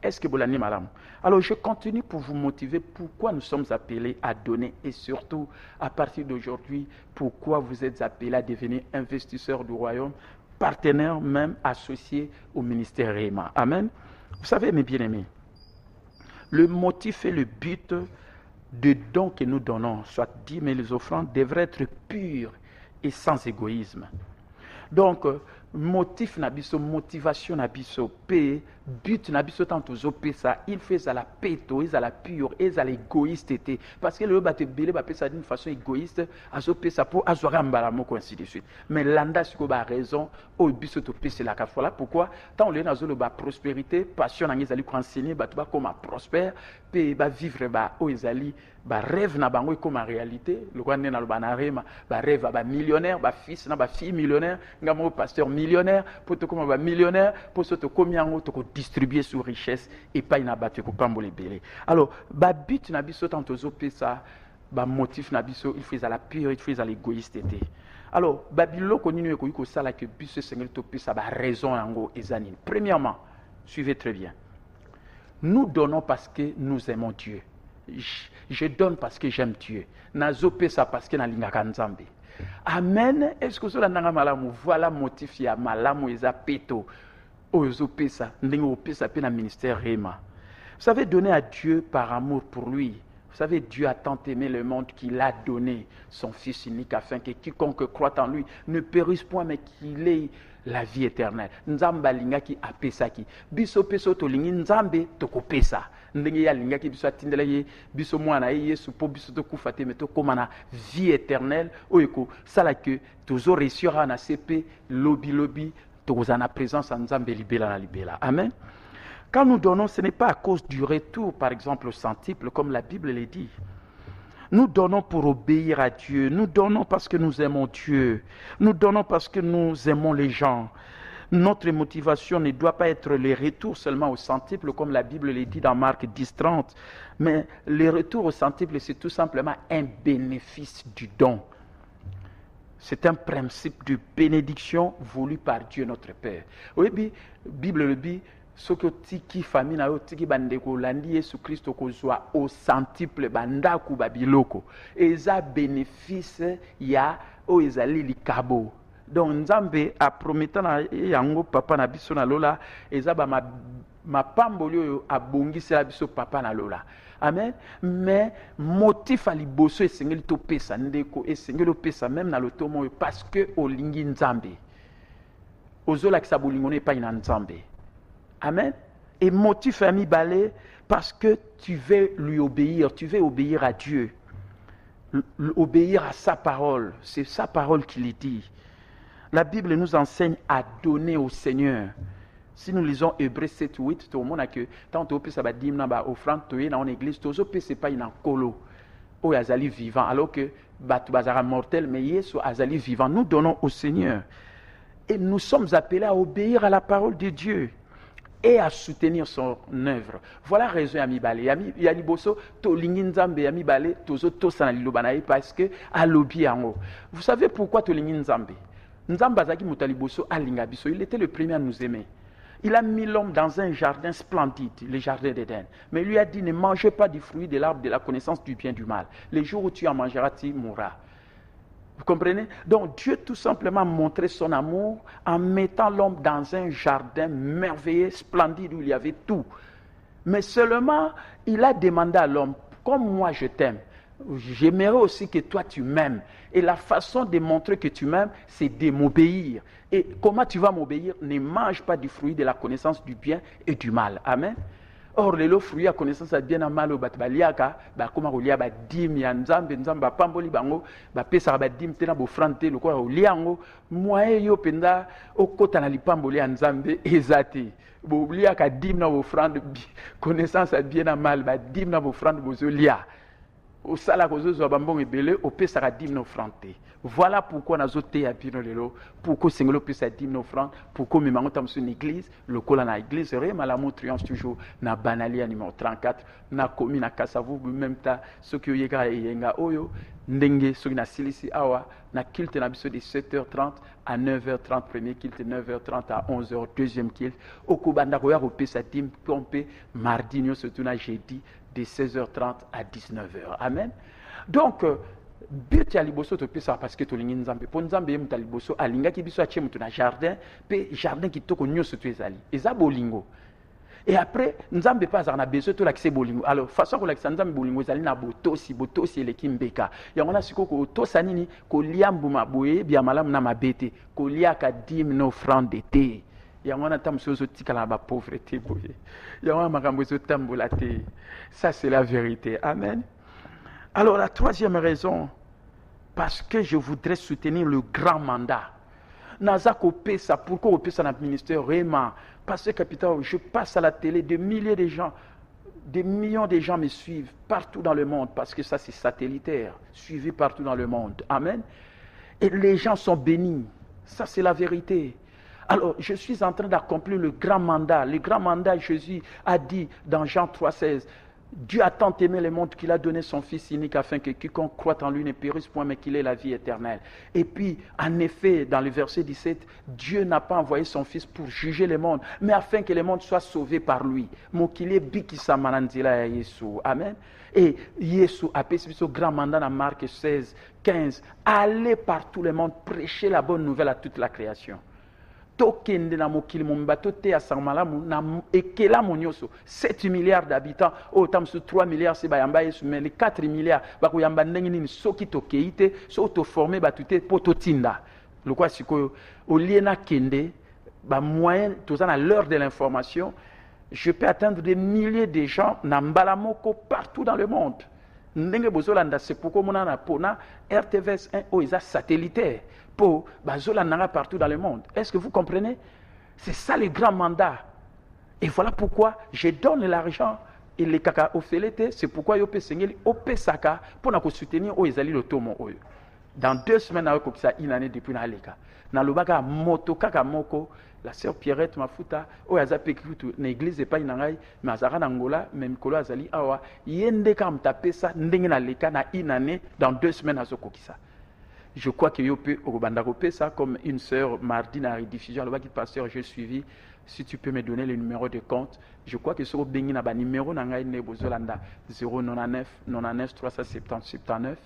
Est-ce que vous l'avez madame? Alors je continue pour vous motiver pourquoi nous sommes appelés à donner et surtout à partir d'aujourd'hui pourquoi vous êtes appelés à devenir investisseurs du royaume, partenaires même associés au ministère Rema. Amen. Vous savez mes bien-aimés, le motif et le but de dons que nous donnons, soit 10 000 offrandes, devraient être purs et sans égoïsme. Donc motif na biso, motivation na biso, pe but na biso tant tozopesa, il fait à la péto, ils à la pure, ils à l'égoïste été. Parce que le bate belé ba pesa d'une façon égoïste, azopesa pour azora mbala moko ainsi de suite. Mais landa siko ba raison, o biso to pesa la ka. Voilà pourquoi tant on le nazo le ba prospérité, passion na ngezali ko enseigner ba to ba comme prospère, pe ba vivre ba o ezali ba rêve na bango comme en réalité, le kwa na lo ba na rema, ba rêve ba millionnaire, ba fils na ba fille millionnaire, ngamo pasteur millionnaire, pour te comme ba millionnaire, pour te comme yango to ko distribuer sur richesse et pas na battu ko pambole belé. Alors ba but na biso tant tozo pesa, ba motif na biso il fait à la pure, il fait à l'égoïste été. Alors babilo ko ninu ko yiko sala que biso sengel to pesa ba raison yango ezanine. Premièrement, suivez très bien. Nous donnons parce que nous aimons Dieu. Je donne parce que j'aime Dieu. Nazo pesa parce que na lingaka nzambe. Amen. Est-ce que cela nanga malamu? Voilà motif ya malamu eza peto. Ozo pesa, ndenge pesa pe na ministère Rema. Vous savez, donner à Dieu par amour pour lui. Vous savez, Dieu a tant aimé le monde qu'il a donné son Fils unique afin que quiconque croit en lui ne périsse point mais qu'il ait la vie éternelle. Nzamba lingaki apesaki. Biso peso to lingi nzambe to kopesa. Ndenge ya lingaki biso atindela ye biso mwana ye Yesu po biso to kufate meto komana vie éternelle oyeko sala que toujours réussira na CP lobby tokozana présence en nzambe libela na libela. Amen. Quand nous donnons, ce n'est pas à cause du retour, par exemple, au centuple, comme la Bible le dit. Nous donnons pour obéir à Dieu. Nous donnons parce que nous aimons Dieu. Nous donnons parce que nous aimons les gens. Notre motivation ne doit pas être le retour seulement au centuple, comme la Bible le dit dans Marc 10:30. Mais le retour au centuple, c'est tout simplement un bénéfice du don. C'est un principe de bénédiction voulu par Dieu notre Père. Oui, la Bible le dit. Ce que tiki famille na yo tiki bandeko landi Yesu Christo kozwa au centuple bandaku babiloko eza bénéfice ya o ezali likabo. Donc nzambe a promettant na yango papa na biso na lola eza ba ma pamboli oyo abongisa biso papa na lola. Amen. Mais motif à liboso esengeli to pesa ndeko esengeli pesa même na lotomo parce que olingi nzambe. Ozola kisa bolingo ne pa ina nzambe. Amen. Et motif ami balé parce que tu veux lui obéir, tu veux obéir à Dieu, obéir à sa parole. C'est sa parole qui le dit. La Bible nous enseigne à donner au Seigneur. Si nous lisons Hébreux 7:8, tout le monde a que tant que tu as dit na offrande tu dans l'église, tu c'est pas une colo. O azali vivant alors que batu bazara mortel mais Yesu azali vivant. Nous donnons au Seigneur. Et nous sommes appelés à obéir à la parole de Dieu et à soutenir son œuvre. Voilà la raison Yami Balé. Yami Bosso, to lingi nzambe Yami Balé, tozo to sanali lobanaï parce que à lobi yango. Vous savez pourquoi to lingi nzambe? Nzamba zaki mutali bosso alinga biso. Il était le premier à nous aimer. Il a mis l'homme dans un jardin splendide, le jardin d'Éden. Mais il lui a dit, ne mangez pas du fruit de l'arbre de la connaissance du bien et du mal. Les jours où tu en mangeras, tu mourras. Vous comprenez? Donc Dieu tout simplement a montré son amour en mettant l'homme dans un jardin merveilleux, splendide, où il y avait tout. Mais seulement, il a demandé à l'homme, comme moi je t'aime, j'aimerais aussi que toi tu m'aimes. Et la façon de montrer que tu m'aimes, c'est de m'obéir. Et comment tu vas m'obéir? Ne mange pas du fruit de la connaissance du bien et du mal. Amen. Or, le fruit à connaissance de bien et mal, batbaliaka, comment on lia dim ya nzambe nzamba pamboli bango, pesa dim tena bo frante le quoi liango, moi yo penda o kota na lipamboli nzambe ezati. Bo liaka dim na bo frante connaissance de bien et mal, dim na bo frante bo lia. Au sala kozo zo bambong ebele o pesa dim no frante. Voilà pourquoi nous avons été à Pinolelo, pourquoi Seigneur peut s'être dit nos offrandes, pourquoi nous avons une église, le col à l'église, l'amour triomphe toujours, na Banalia numéro 34, na commune à Kassavou, même temps, ce qui est yenga oyo, ndenge, ce qui na silisi awa, na kilte na biso de 7h30 à 9h30, premier kilte, 9h30 à 11h, deuxième kilte, au Kubanda Roya, au Pesatim, Pompé, mardi, nous surtout na jeudi, de 16h30 à 19h. Amen. Donc, but ya liboso to pesa parce que to lingi nzambe po nzambe yemu taliboso alinga ki biso achie mutu na jardin pe jardin kitoko nyoso to ezali eza bolingo Et après, nous n'avons pas besoin de l'accès bolingo. Alors, façon que l'accès bolingo, c'est na botosi le kimbeka. Il y a si ko to sanini ko liambuma boye bien malam na mabete ko lia ka 10 000 offrandes d'été. Il y a on a tam sozo tikala ba pauvreté boye. Il y a on makambo zo tambolate. Ça c'est la vérité. Amen. Alors la troisième raison, parce que je voudrais soutenir le grand mandat. Naza kopé ça, pourquoi opé ça dans le ministère vraiment? Parce que capitaine, je passe à la télé, des milliers de gens, des millions de gens me suivent partout dans le monde, parce que ça c'est satellitaire, suivi partout dans le monde. Amen. Et les gens sont bénis. Ça c'est la vérité. Alors, je suis en train d'accomplir le grand mandat. Le grand mandat, Jésus a dit dans Jean 3,16, Dieu a tant aimé le monde qu'il a donné son Fils unique afin que quiconque croit en lui ne périsse point, mais qu'il ait la vie éternelle. Et puis, en effet, dans le verset 17, Dieu n'a pas envoyé son Fils pour juger le monde, mais afin que le monde soit sauvé par lui. Amen. Et Jésus a fait ce grand mandat dans Marc 16, 15. Allez par tout le monde, prêcher la bonne nouvelle à toute la création. 7 milliards d'habitants, autant sur 3 milliards, c'est mais les 4 milliards, ceux qui sont formés, le quoi, c'est que au lieu de moyen, à l'heure de l'information, je peux atteindre des milliers de gens partout dans le monde. C'est pourquoi mon RTVS 1 est satellitaire. Partout dans le monde. Est-ce que vous comprenez? C'est ça le grand mandat. Et voilà pourquoi je donne l'argent et les caca au félété. C'est pourquoi je peux signer au Pesaka pour nous soutenir au Ezali le Tomo. Dans 2 semaines, il y a une année depuis l'Aleka. Dans le baga moto kaka moko, la sœur Pierrette Mafuta, au Azape Kutu, l'église n'est pas une angaï, mais Azara Nangola, même Kolo Azali, awa, yende kam tape ça, n'dengue na leka na une année, dans 2 semaines à Zokokisa. Je crois que peut ça comme une sœur mardi dans la rediffusion. Le pasteur, j'ai suivi. Si tu peux me donner le numéro de compte, je crois que ce numéro 099 99 370 79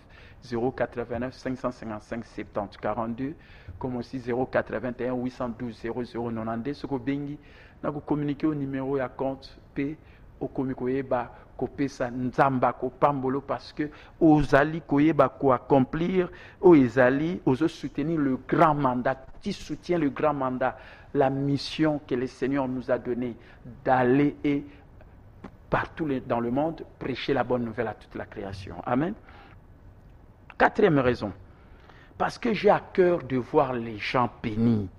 089 555 70 42 comme aussi 081 812 0092. Ce que bengi na communiquer au numéro de compte P au komikoyeba kopesa nzamba ko pambolo parce que ozali koyeba ko accomplir ozali ozo soutenir le grand mandat. Tu soutiens le grand mandat, la mission que le Seigneur nous a donnée d'aller et partout dans le monde prêcher la bonne nouvelle à toute la création. Amen. 4e raison, parce que j'ai à cœur de voir les gens bénis.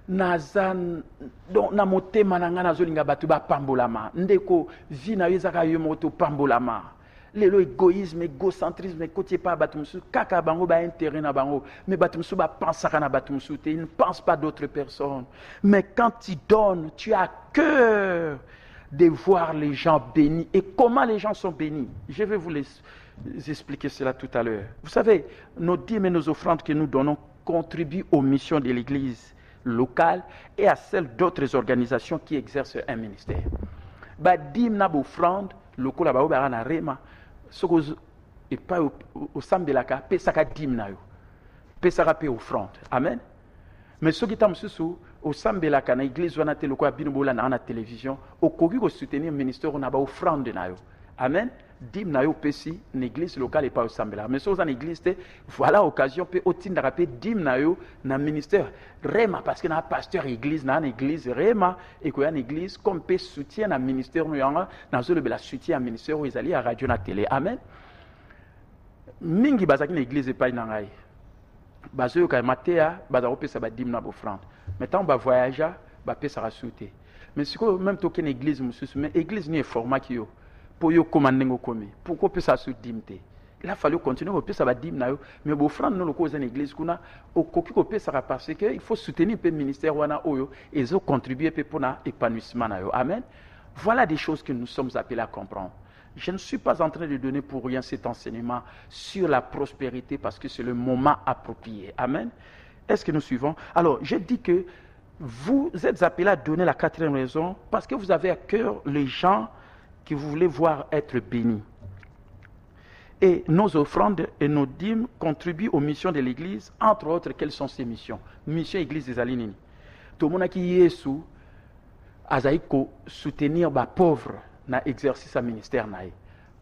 Nazan donc na motema nanga nazolinga batu ba pambolama ndeko vi na yezaka yo moto pambolama lelo égoïsme égocentrisme côté pas batu musu kaka bango ba intérêt na bango mais batu musu ba pensaka na batu musu te, ils ne pensent pas d'autres personnes. Mais quand tu donnes, tu as cœur de voir les gens bénis. Et comment les gens sont bénis? Je vais vous expliquer cela tout à l'heure. Vous savez, nos dîmes et nos offrandes que nous donnons contribuent aux missions de l'Église locale et à celles d'autres organisations qui exercent un ministère. Ba dim na offrande lokola ba obara na rema soko et pas au sambelaka pesaka dim na yo pesaka pe offrande. Amen. Mais ceux qui tam susu au sambelaka na église wana te lokola binobola na télévision okoki ko soutenir ministère na ba offrande na yo. Amen. Dim na yo pesi l'église locale et pas au sambela. Mais sur une église voilà occasion pe otinda rapé dim na yo na ministère rema parce que na pasteur église na église rema et ko ya église comme pe soutien na ministère no yanga na zo le bela soutien à ministère où ils allaient à radio na télé. Amen. Mingi bazaki na église pas na ngai. Bazo ka matea bazako pesa ba dim na offrande. Maintenant ba voyager ba pesa ra souté. Mais si ko même token église mususu mais église ni format ki yo. Pour yo commander ngokomi pourquoi peut ça se dimte il a fallu continuer au peut ça va dim na yo mais bo frère nous le cause en église kuna au koki ko peut ça parce que il faut soutenir le ministère wana oyo et zo contribuer pour na épanouissement na yo. Amen. Voilà des choses que nous sommes appelés à comprendre. Je ne suis pas en train de donner pour rien cet enseignement sur la prospérité parce que c'est le moment approprié. Amen. Est-ce que nous suivons? Alors, je dis que vous êtes appelés à donner la 4e raison parce que vous avez à cœur les gens que vous voulez voir être bénis. Et nos offrandes et nos dîmes contribuent aux missions de l'Église. Entre autres, quelles sont ces missions? Mission Église des Alinini. Tout le monde qui Yesu azali soutenir ba pauvre na exercice à ministère na ye.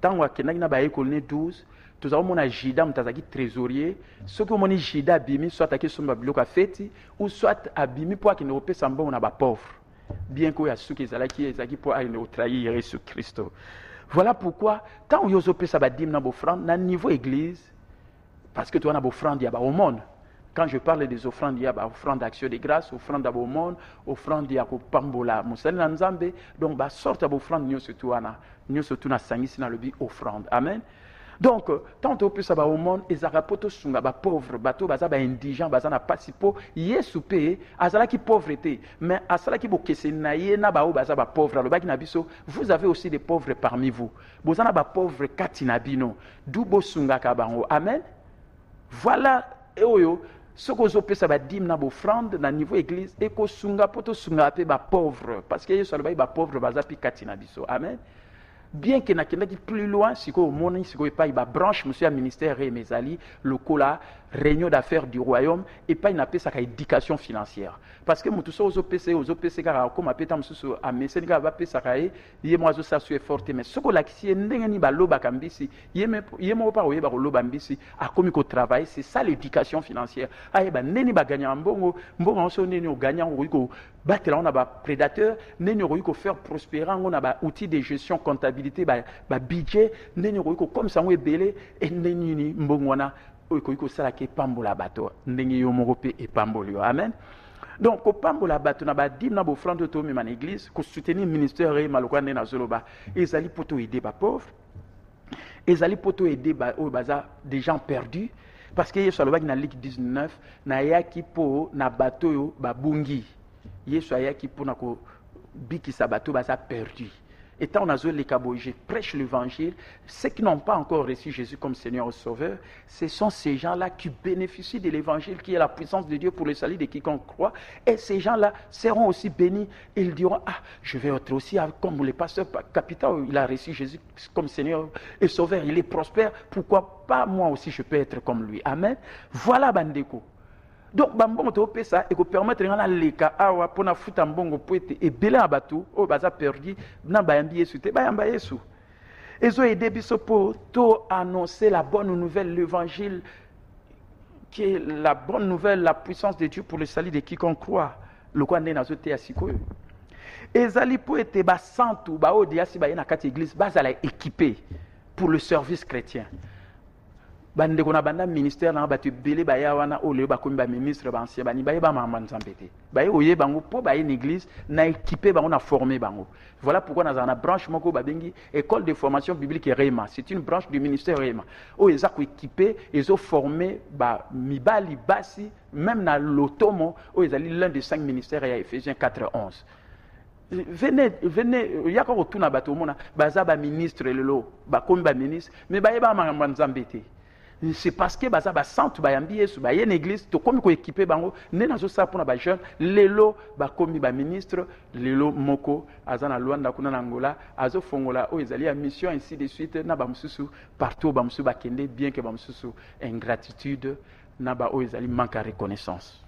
Tant akendaki na ba école ne 12 tozomona Jida mutazaki trésorier soki omoni Jida abimi soit akesomba biloko afeti ou soit abimi po akende kopesa mbongo na ba pauvre bien que yasuki ezalaki po akende kotrahir Yesu Kristo. Voilà pourquoi tant oyo ozopesa badime na bofrande na niveau église parce que tu as na bofrande ya ba aumône. Quand je parle des offrandes, il y a offrande d'action de grâce, offrande d'aumône, offrande ya kopambola musali na nzambe. Donc ba sorte ya offrande nyonso tu na sangisi na lobi offrande. Amen. Donc tant to pesa ba aumône ezaka poto sunga ba pauvre bato baza ba indigent baza na pasipo yesu pe azala ki pauvreté mais asala ki bokese na ye na ba o baza ba pauvre alobaki na biso vous avez aussi des pauvres parmi vous. Bozana ba pauvre kati na bino. Du bo sunga ka bango. Amen. Voilà oyo ce que vous pesa ba dîme na bofrande na niveau église et ko sunga poto sunga pe ba pauvre parce que yesu alobaki ba pauvre baza pi kati na biso. Amen. Bien que nakendaki plus loin siko omoni siko epai ba branche monsieur ya ministère et mezali lokola réunion d'affaires du royaume epai na pesa ka éducation financière parce que mutu so ozopesa kaka koma peta mususu ameseni kaka bapesa ka ye mo azosa su effort mais soko lakisi ndenge ni baloba kambisi ye mo pa oyeba koloba mbisi akomi ko travailler c'est ça l'éducation financière ayeba neni baganya mbongo so neni oganya ko batela on a ba prédateur neni ko faire prospérer on a ba outils de gestion comptabilité ba budget neni ko comme ça on ebele et neni ni mbongo wana ko sala ke pambola bato ndenge yo moko pe epambolio. Amen. Donc ko pambola bato na ba dîme na bo offrande to même en église ko soutenir ministère et malokande na zoloba ezali poto aider ba pauvre ezali poto aider ba o baza des gens perdus parce que yesu alobaki na Luc 19 na yaki po na bato yo babungi yesu ayaki po na ko bikisa bato baza perdus. Étant on a les cabos, je prêche l'évangile. Ceux qui n'ont pas encore reçu Jésus comme Seigneur et Sauveur, ce sont ces gens-là qui bénéficient de l'évangile, qui est la puissance de Dieu pour le salut de quiconque croit. Et ces gens-là seront aussi bénis. Ils diront, ah, je vais être aussi comme le pasteur Capital, il a reçu Jésus comme Seigneur et Sauveur, il est prospère. Pourquoi pas moi aussi je peux être comme lui? Amen. Voilà Bandeko. Donc bambongo to pesa et ko permettre ngana leka awa pona futa mbongo po ete ebele abatu o baza perdu na bayambi Yesu te bayamba Yesu ezo aider biso po to annoncer la bonne nouvelle, l'évangile qui est la bonne nouvelle, la puissance de Dieu pour le salut de quiconque croit le kwa ndena zote ya sikoyo ezali po ete ba santu ba odi asi ba na kati église bazala équipé pour le service chrétien. Bande kona banda ministère na batu belé baya wana ole ba komi ba ministre ba ancien bani baye ba mama nzambete baye oye bango po baye une église na équipé bango na formé bango. Voilà pourquoi na zana branche moko ba bengi école de formation biblique Rema, c'est une branche du ministère Rema o eza ko équipé ezo formé ba mibali basi même na lotomo o ezali l'un des 5 ministères ya Ephésiens 4:11. Venez, yako rotuna bato mona baza ba ministre lelo ba komi ba ministre mais baye ba mama nzambete. C'est parce que baza ba centre ba yambi Yesu ba une église to komi ko équiper bango ne nazo sa pona ba jeune lelo ba komi ba ministre lelo moko azana Luanda kuna na Angola azo fongola o ezali ya mission ainsi de suite na ba mususu partout ba mususu ba kende bien que ba mususu ingratitude na ba o ezali manque à reconnaissance.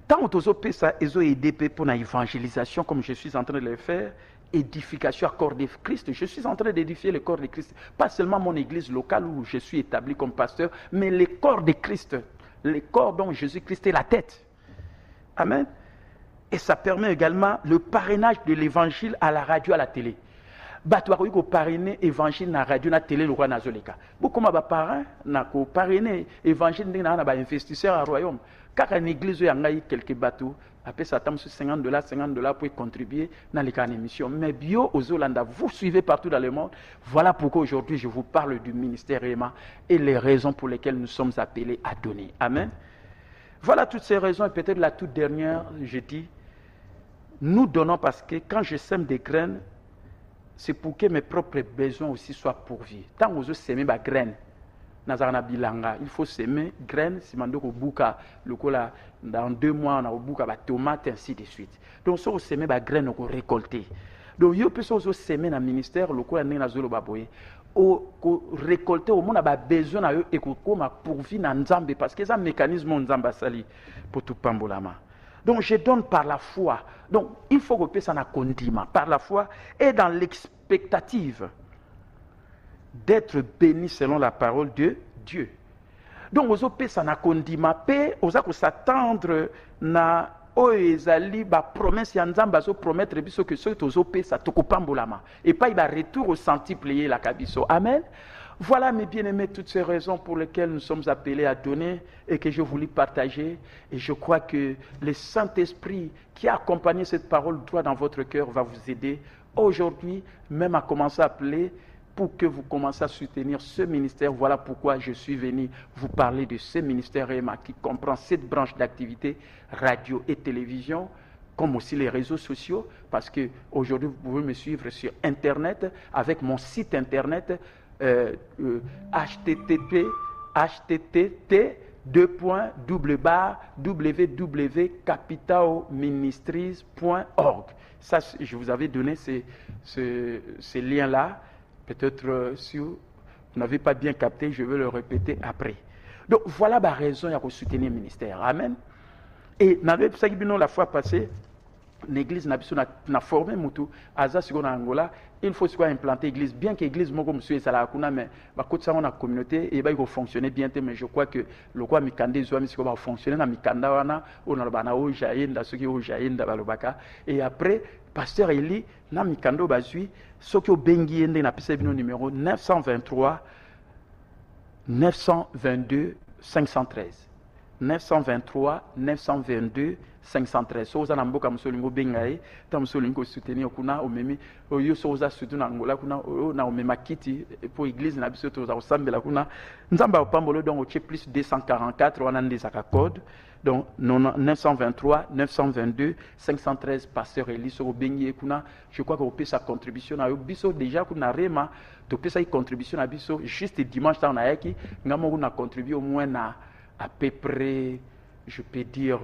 Tant tozo pesa ezo aider pour na évangélisation comme je suis en train de le faire. Édification à corps de Christ. Je suis en train d'édifier le corps de Christ. Pas seulement mon église locale où je suis établi comme pasteur, mais le corps de Christ. Le corps dont Jésus-Christ est la tête. Amen. Et ça permet également le parrainage de l'évangile à la radio, à la télé. Bato ko parrainer évangile na radio na télé le roi na zoleka. Beaucoup ma parrain na ko parrainer évangile na ba investisseur à royaume. Car une église où il y a quelques bateaux après ça tombe sur $50 pour contribuer dans les cas d'émission. Mais bio aux Hollandais, vous suivez partout dans le monde. Voilà pourquoi aujourd'hui je vous parle du ministère Rema et les raisons pour lesquelles nous sommes appelés à donner. Amen. Voilà toutes ces raisons et peut-être la toute dernière, je dis, nous donnons parce que quand je sème des graines, c'est pour que mes propres besoins aussi soient pourvus. Tant que vous semez des graines, il faut semer graines, si on buka, dans 2 mois on a buka ba tomate ainsi de suite. Donc si on semer des graines, on récolter. Donc il peut semer dans le ministère, le quoi na zolo baboye, o récolter au monde a besoin na eux et ko ma pourvu na nzambe parce que ça mécanisme nzamba sali pour tout pambolama. Donc je donne par la foi. Donc il faut que ça n'a condiment par la foi et dans l'expectative d'être béni selon la parole de Dieu. Donc aux opé ça n'a condiment pe aux a s'attendre na oyo ezali ba promesse ya nzambe azo promettre biso que soki tozopesa tokopambolama et pas il va retour au centuple ye la kabiso. Amen. Voilà mes bien-aimés toutes ces raisons pour lesquelles nous sommes appelés à donner et que je voulais partager, et je crois que le Saint-Esprit qui a accompagné cette parole droit dans votre cœur va vous aider aujourd'hui même à commencer à appeler pour que vous commenciez à soutenir ce ministère. Voilà pourquoi je suis venu vous parler de ce ministère REMA qui comprend 7 branches d'activité, radio et télévision, comme aussi les réseaux sociaux, parce que aujourd'hui vous pouvez me suivre sur Internet avec mon site Internet http://www.capitalministries.org. Ça, je vous avais donné ces liens-là. Peut-être si vous n'avez pas bien capté, je vais le répéter après. Donc voilà la raison de soutenir le ministère. Amen. Et la fois passée, l'église n'a formé mutu aza siko na Angola, il faut soit implanter l'église, bien que l'église moko monsieur sala kuna mais ba kotsa na communauté et ba ko fonctionner bien, mais je crois que le quoi mikande zo mi siko ba fonctionner na mikanda wana ona bana o jaenda soki o jaenda balobaka, et après pasteur Eli na mikando bazui soki o bengi yende na pesa bino numéro 923 922 513 923 922 513. So za namboka musolingo bengaye ta musolingo soutenir kuna omemi oyo so za soutenir Angola kuna na omema kiti pour église na biso to za osambela kuna nzamba opambolo donc au plus 244 wana ndezaka code donc 923 922 513 pasteur Eli so bengi kuna. Je crois que opesa contribution na biso déjà kuna rema to pesa contribution na biso juste dimanche ta na yaki ngamo kuna contribuer au moins na à peu près, je peux dire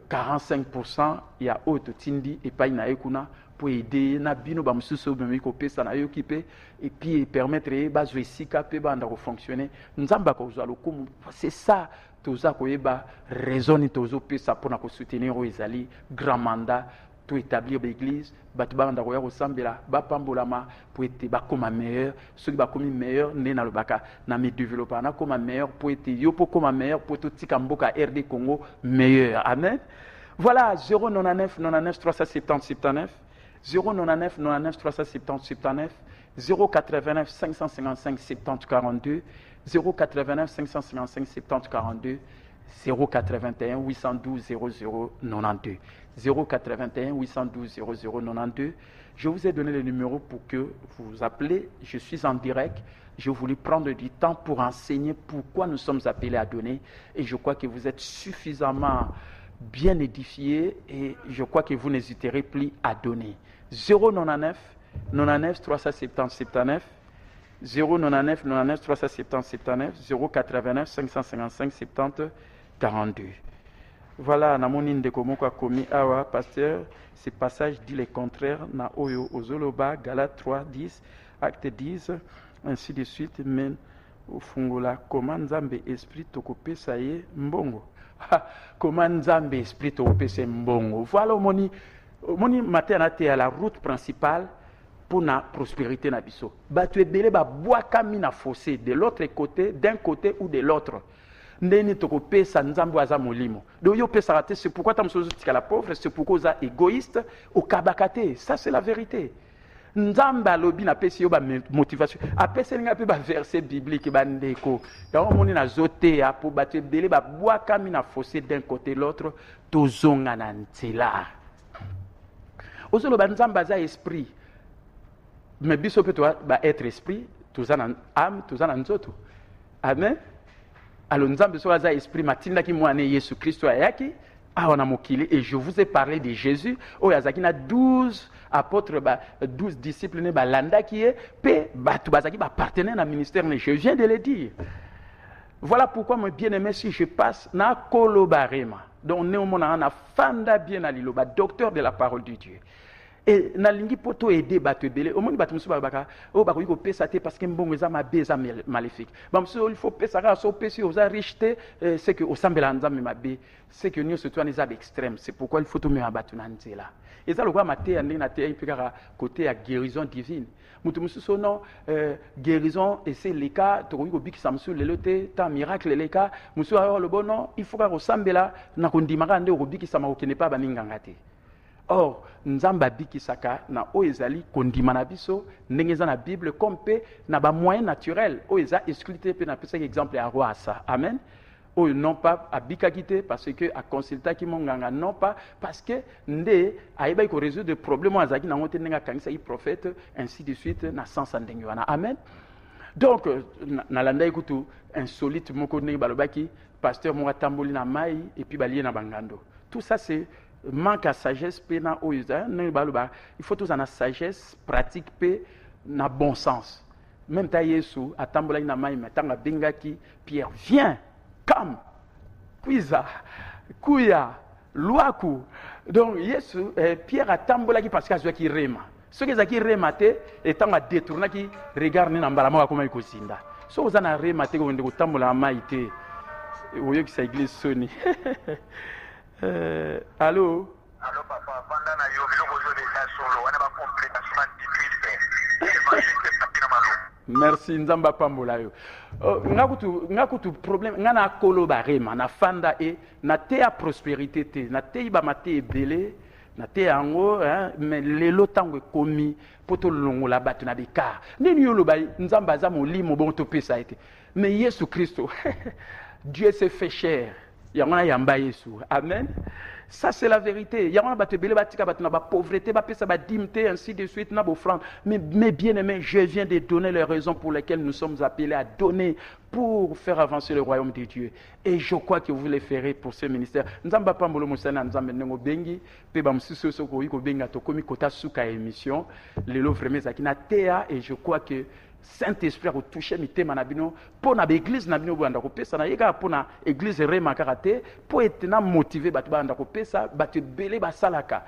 45%, il y a autre tindi et pas na ekuna pour aider na bino ba mususu bemi ko pesa na yo kipe et puis permettre ba zoisika pe ba ndako fonctionner nzamba ko zo lokumu. C'est ça toza ko yeba raison tozo pesa pour na ko soutenir o ezali grand mandat to établir l'église batu ba ndako ya ko sambela ba pambolama pour être ba comme meilleur, ceux qui ba comme meilleur né na lobaka na me développer na comme meilleur pour être yo pour comme meilleur pour tout tikamboka RD Congo meilleur. Amen. Voilà 099 99 370 79 099 99 370 79 089 555 70 42 089 555 70 42 081 812 0092 081 812 0092. Je vous ai donné le numéro pour que vous appelez. Je suis en direct. Je voulais prendre du temps pour enseigner pourquoi nous sommes appelés à donner. Et je crois que vous êtes suffisamment bien édifiés et je crois que vous n'hésiterez plus à donner. 099 99 370 79 099 99 370 79 089 555 70 42. Voilà, namoni ndeko moko akomi awa pasteur, ce passage dit le contraire na oyo ozoloba Galates 3:10 acte 10 ainsi de suite, mais ufungola comment nzambe esprit tokopesa ye mbongo. Comment nzambe esprit tokopesa mbongo. Voilà moni matin à la route principale pour la prospérité na biso. Batu ebele ba boaka mina fossé de l'autre côté, d'un côté ou de l'autre. Ndeni tokopesa nzambe aza molimo. Donc yo pesa raté, c'est pourquoi ta msozo tika la pauvre, c'est pourquoi oza égoïste au kabakate. Ça c'est la vérité. Nzambe alobi na pesi yo ba motivation. Apesa nga pe ba verset biblique ba ndeko. Donc moni na zote ya po batu ebele ba boaka mina fossé d'un côté l'autre, tozonga na nzela. Ozolo ba nzambe aza esprit. Mais biso pe toi ba être esprit, toza na âme, toza na nzoto. Amen. Alors nzambe so aza esprit matinda ki mwana Yesu Kristo ayaki awana mokili, et je vous ai parlé de Jésus oyo azaki na 12 apôtres 12 disciples ne balanda ki ye pe batu bazaki ba partenaire na ministère ne, je viens de le dire. Voilà pourquoi mon bien-aimé, si je passe na kolobarema donc néomona na fanda bien na liloba docteur de la parole de Dieu. et nalingi poto aider bato ebele omoni bato musu babaka o bakoki kopesa te parce que mbongo eza mabe eza maléfique bamusu il faut pesa kaka so pesi oza riche te c'est que osambela nzambe mabe c'est que nyonso to wana eza baextrême c'est pourquoi il faut tomema bato na nzela eza lokola mateya ndenge nateya mpe kaka côté ya guérison divine mutu mosusu no guérison ese eleka tokoki kobikisa mosusu lelo te ta miracle eleka mosusu ayo lobo no il faut kaka kosambela na kondimaka nde okobikisama kokende mpa baninganga te or nzambe abikisaka na oyo ezali kondima na biso ndenge eza na bible comme mpe na bamoyen naturel oyo eza exclu te mpe napesaki exemple ya roi asa amen oyo non pas abikaki te parce que aconsultaki monganga non pas parce que nde ayebaki korésoudre problème oyo azalaki nango te ndenge akangisaki prophète ainsi de suite na sens ya ndenge wana amen donc nalandaki kutu insolite moko ndenge balobaki pasteur moko atamboli na mai et puis balie na bangando tout ça c'est manque à sagesse pe na oyo ndenge baloba il faut tous en sagesse pratique pe na bon sens même ta yesu atambolaki na mai mais ntango abengaki Pierre viens come kuiza kuya luaku donc yesu Pierre atambolaki parce que azwaki rema soki ezalaki rema te ntango adetournaki regard ne na mbala moko akomaki kozinda soki oza na rema te kokende kotambola na mai te oyokisa église soni allô Allô papa, pendant na yo biloko ozo déjà solo wana ba complétation difficile. Merci nzamba pambola yo. Ngakutu problème ngana koloba rema na fanda e na te ya prospérité te na te ba mate ebele na te yango mais lelo tango ekomi poto longola bato na beka nini yo loba nzamba za molimo bon to pesa ete mais Yesu Christo Dieu s'est fait chair yangona yamba Yesu amen. Ça c'est la vérité. Il y a un batebele batika batuna ba pauvreté ba pesa ba dimté ainsi de suite na bofrande. Mais bien-aimés, je viens de donner les raisons pour lesquelles nous sommes appelés à donner pour faire avancer le royaume de Dieu. Et je crois que vous le ferez pour ce ministère. Nzamba pambolo musana nzambe nengo bengi pe ba msusu soko yiko benga to komi kota suka émission lelo vraiment zakina tea et je crois que Saint-Esprit a touché mitema na bino pour na église na bino banda ko pesa na yeka pour na église rema karate pour être na motiver batu banda ko pesa batu belé ba salaka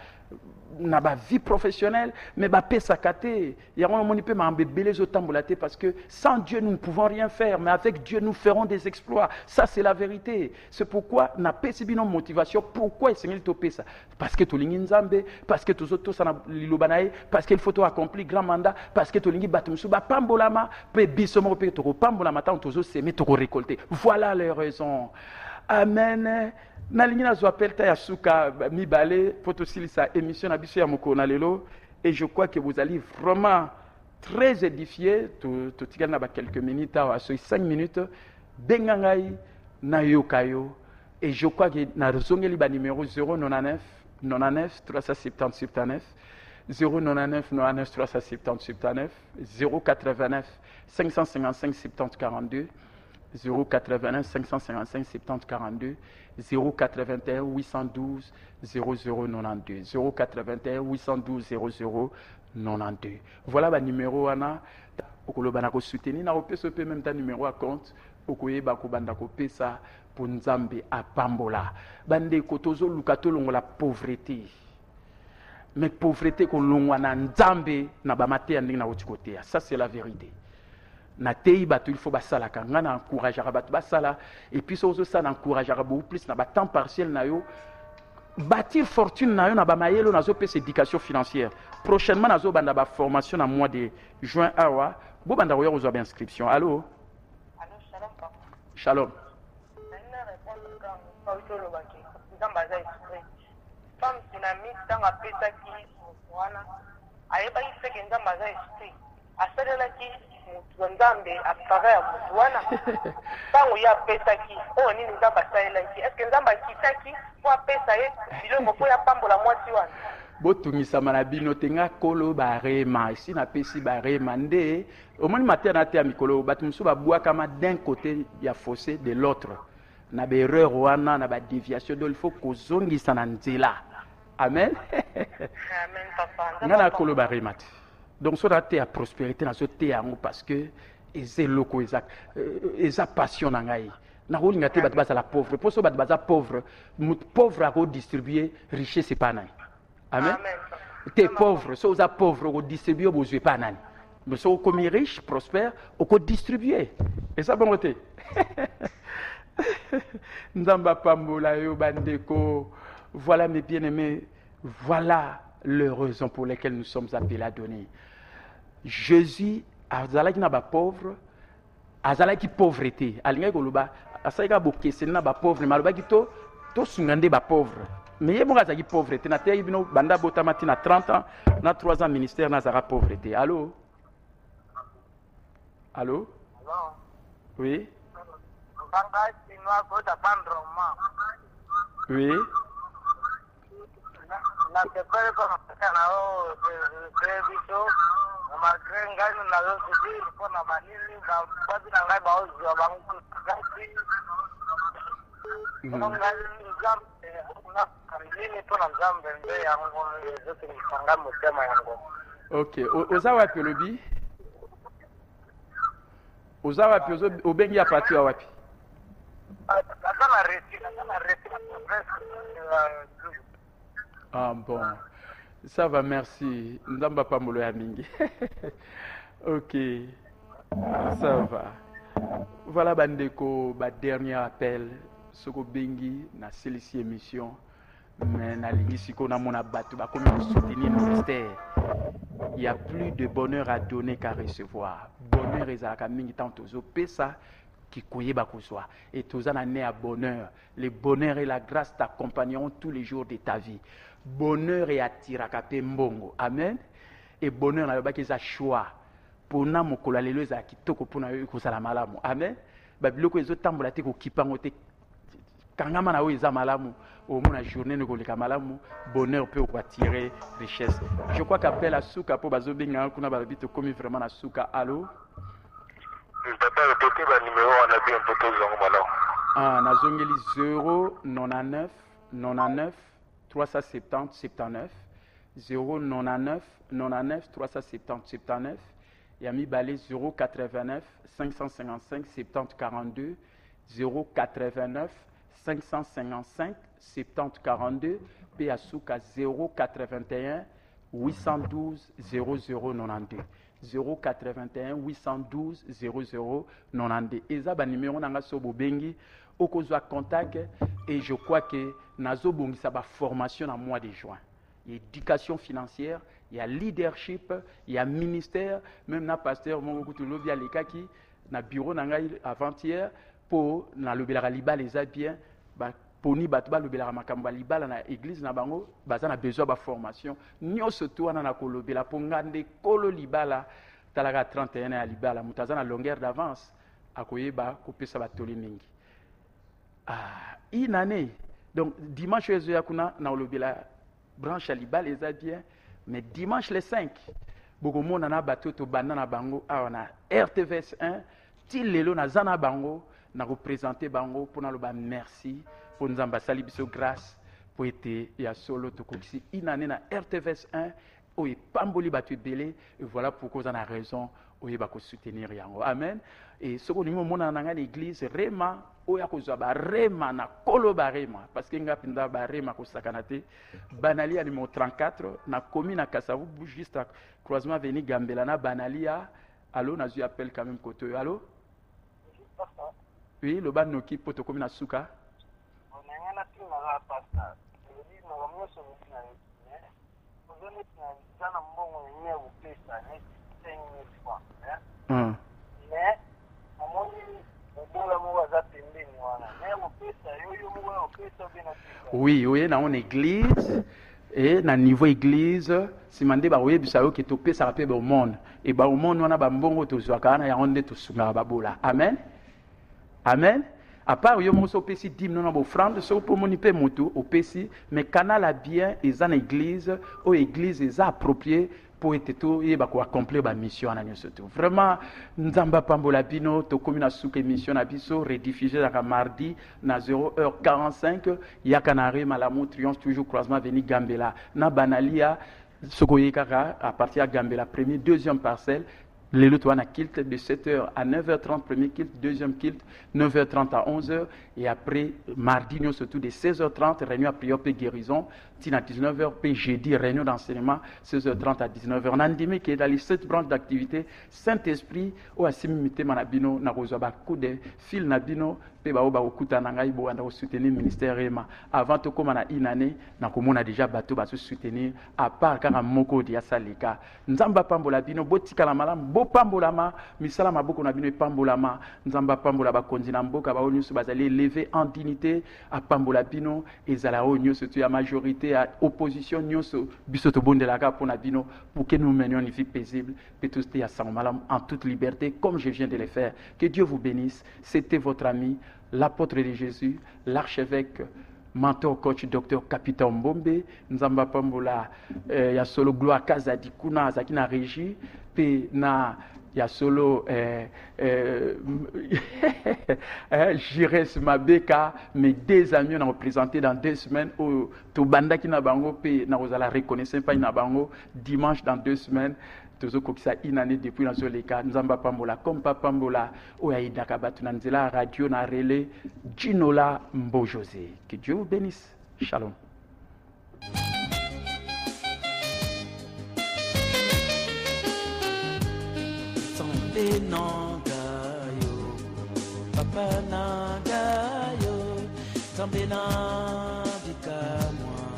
na ba vie professionnelle mais ba pesa kate ya on moni pe ma belé zo tambola te parce que sans Dieu nous ne pouvons rien faire mais avec Dieu nous ferons des exploits. Ça c'est la vérité. C'est pourquoi na pesi bino motivation pourquoi Seigneur to pesa parce que to lingi nzambe parce que to zo sana lilobanaye parce qu'il faut to accomplir grand mandat parce que to lingi batu musu ba pambolama pe bisomo pe to pambolama tant to zo semer to récolter. Voilà les raisons. Amen. Nalingi na zo appel ta ya suka mibale potosilisa émission na biso ya mokona lelo et je crois que vous allez vraiment très édifié to tikana ba quelques minutes à 5 minutes bengangai na yokayo et je crois que na zongeli ba numéro 099 99 370 79 099 99 370 79 089 555 70 42 089 555 70 42 081 812 0092 081 812 0092. Voilà le numéro wana okoloba na ko soutenir na kopesa pe même ta numéro à compte okoyeba ko banda ko pesa pour nzambe apambola bande kotozo lukato longo la pauvreté mais pauvreté ko longwa na nzambe na ba mate ya ndinga na otikote ça c'est la vérité. Na tei bato il faut basalaka nga na encourager bato basala et puis so ça na encourager beaucoup plus na ba temps partiel na yo bâtir fortune na yo na ba mayelo na zo pesa éducation financière prochainement na zo banda ba formation na mois de juin awa bo banda ko yo zo ba inscription. Allô Shalom papa. Shalom. Nina répondre quand Paul Lobaki nzamba za esprit femme dynamique dans la pesa ki wana ayeba ifeke nzamba za esprit asalela ki nzambe apara ya mutu wana ntango ye apesaki oyo nini nzambe asalelaki eske nzambe akitaki po apesa ye bilongo po yapambola mwasi wana botungisama na bino te nga kolo barema esi napesi barema nde omoni mateya na te ya mikolo bato mosusu babwakama d'un côté ya fossé de l'autre na baerreur wana na badéviation do il faut kozongisa na nzela amen amen papa nga na kolo barema te donc so na te ya prospérité na so te yango parce que eza eloko eza passion na ngai nakolinga te bato bazala pauvre mpo so bato baza pauvre pauvre akodistribue richesse epa na ye amen T'es pauvre, si vous êtes pauvre, vous distribuez, vous ne pas nani. Mais si vous êtes riche, prospère, vous distribuez. Et ça, bon côté. Nzamba Pambola yo bandeko. Voilà mes bien-aimés, voilà les raisons pour lesquelles nous sommes appelés à donner. Jésus, azalaki na ba pauvre, azalaki pauvreté. Alinga koloba, asaika bokese na ba pauvre, malobaki to sungande ba pauvre. Mais il y a une pauvreté. Na te ibino banda botamati na 30 ans, na 3 ans ministère na zara pauvreté. Allô? Allô? Oui? Oui? Ok, oza wapi lobi? Oza wapi obengi ya pati wa wapi? Ah bon, ça va, merci. Ndamba Pamolo ya mingi. Ok, ça va. Voilà bandeko, ba dernier appel. Soko bengi na celle-ci émission. Mais na lingisi ko na mona batu ba comme soutenir le ministère. Il y a plus de bonheur à donner qu'à recevoir. Bonheur ezalaka mingi tant tozo pesa qui koyeba kozwa. Et tozana né à bonheur. Le bonheur et la grâce t'accompagneront tous les jours de ta vie. Bonheur et attiraka pe mbongo. Amen. Et bonheur na yobaki za choix. Pona mokolo lelo za kitoko pona yo kozala malamu. Amen. Ba biloko ezo tambola te ko kipango te. Kangama na eza malamu au moins la journée ne koleka malamu bonheur peut attirer richesse. Je crois qu'appel à souka pour bazo benga kuna ba bito komi vraiment na souka. Allô? Papa répéter ba numéro on a bien poto zongo malamu. Ah na zongeli 099 99 370 79 099 99 370 79 Yami Balé 089 555 70 42 089 555 70 42 Péasuka 081 812 0092 081 812 0092 Eza ba numéro nanga so bobengi okozwa contact et je crois que nazo bongisa ba formation en mois de juin. Il y a éducation financière, il y a leadership, il y a ministère, même na pasteur mon kutulobi alekaki na bureau nanga avant-hier pour na lobelaka libala eza bien ba poni bato balobelaka makambo ya libala na église na bango baza na besoin ba formation nyonso to wana na kolobela po ngande kolo libala talaka 31 ya libala moto aza na longueur d'avance akoyeba kopesa batoli mingi. Ah, une année. Donc dimanche ezoya kuna na olobela branche ya libala eza bien mais dimanche le 5 bokomona na bato to banda na bango awa na RTVS 1 ti lelo na zana bango na représenter bango pour na loba merci pour nous ambassadeur biso grâce pour été ya solo to kokisi une année na RTVS 1 o e pamboli batu belé et voilà pourquoi on a raison o yeba ko soutenir yango. Amen. Et ce qu'on nous mona na l'église rema o ya kozwa ba rema na kolo ba rema parce que ngapinda ba rema ko sakanate banalia numéro 34 na commune na Kasavu juste à croisement veni Gambela na banalia. Allô, na je appelle quand même côté. Allô? Oui, le ban noki poto commune na Suka. Oui, oui, dans une église et dans niveau église, si mandé ba oye bisayo ki topé ça rappelle au monde et ba au monde on a ba mbongo to zwaka na ya onde to sunga babola. Amen. Amen. À part yo moso pesi dim non bo offrande so pour moniper moto au pesi mais canal a bien et en église ou église est approprié pour être tout et ba ko accomplir ba mission na nyoso tout. Vraiment nzamba pambola bino to commune souke mission na biso rediffusé la mardi na 0h45 ya canari malamu triomphe toujours croisement veni Gambela na banalia sokoyekaka à partir de Gambela premier deuxième parcelle Les Lutouana kilt de 7h à 9h30, premier kilt, deuxième kilt, 9h30 à 11h, et après, mardi, nous surtout de 16h30, réunion à prière et guérison, à 19h, puis jeudi, réunion d'enseignement, 16h30 à 19h. On a dit que dans les 7 branches d'activité, Saint-Esprit, ou à Simimité Manabino, n'a pas coup de fil Nabino, puis ba okuta nangai bo anda soutenir ministère Rema. Avant tout comme na une année, na komona déjà bateau ba soutenir à part kaka moko dia salika. Nzamba pambola bino botika la malam bo pambola ma misala maboko na bino pambola ma nzamba pambola ba konzi na mboka ba onyo bazali lever en dignité à pambola bino ezala onyo surtout ya majorité à opposition nyoso biso to bondelaka pour na bino pour que nous menions une vie paisible et tous à sang malam en toute liberté comme je viens de le faire. Que Dieu vous bénisse. C'était votre ami l'apôtre de Jésus, l'archevêque, mentor, coach, docteur, capitaine Mbombe, Nzamba Pambola, ya solo gloire Kazadi Kuna, Zakina Régie, puis na ya solo Jires Mabeka, mes 2 amis on a représenté dans 2 semaines au Tobanda qui n'a bango, puis na la reconnaissance pas na bango dimanche dans 2 semaines. Toujours comme ça une année depuis dans les cas Nzamba Pambola comme Papa Pambola oyaïda kabatu nanzela radio na relais Ginola Mbo José. Que Dieu vous bénisse. Shalom. Tombe nangayo papa nangayo tombe nandika moi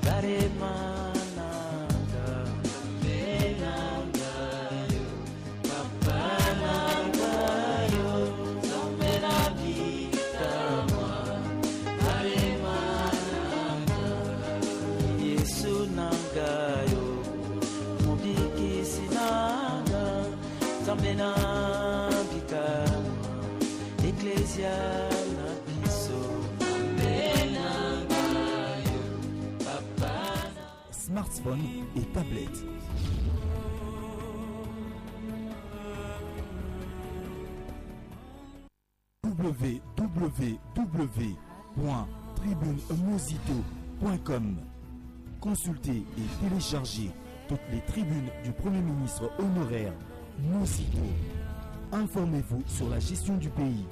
barema Smartphone et tablette. www.tribunemosito.com. Consultez et téléchargez toutes les tribunes du Premier ministre honoraire Mosito. Informez-vous sur la gestion du pays.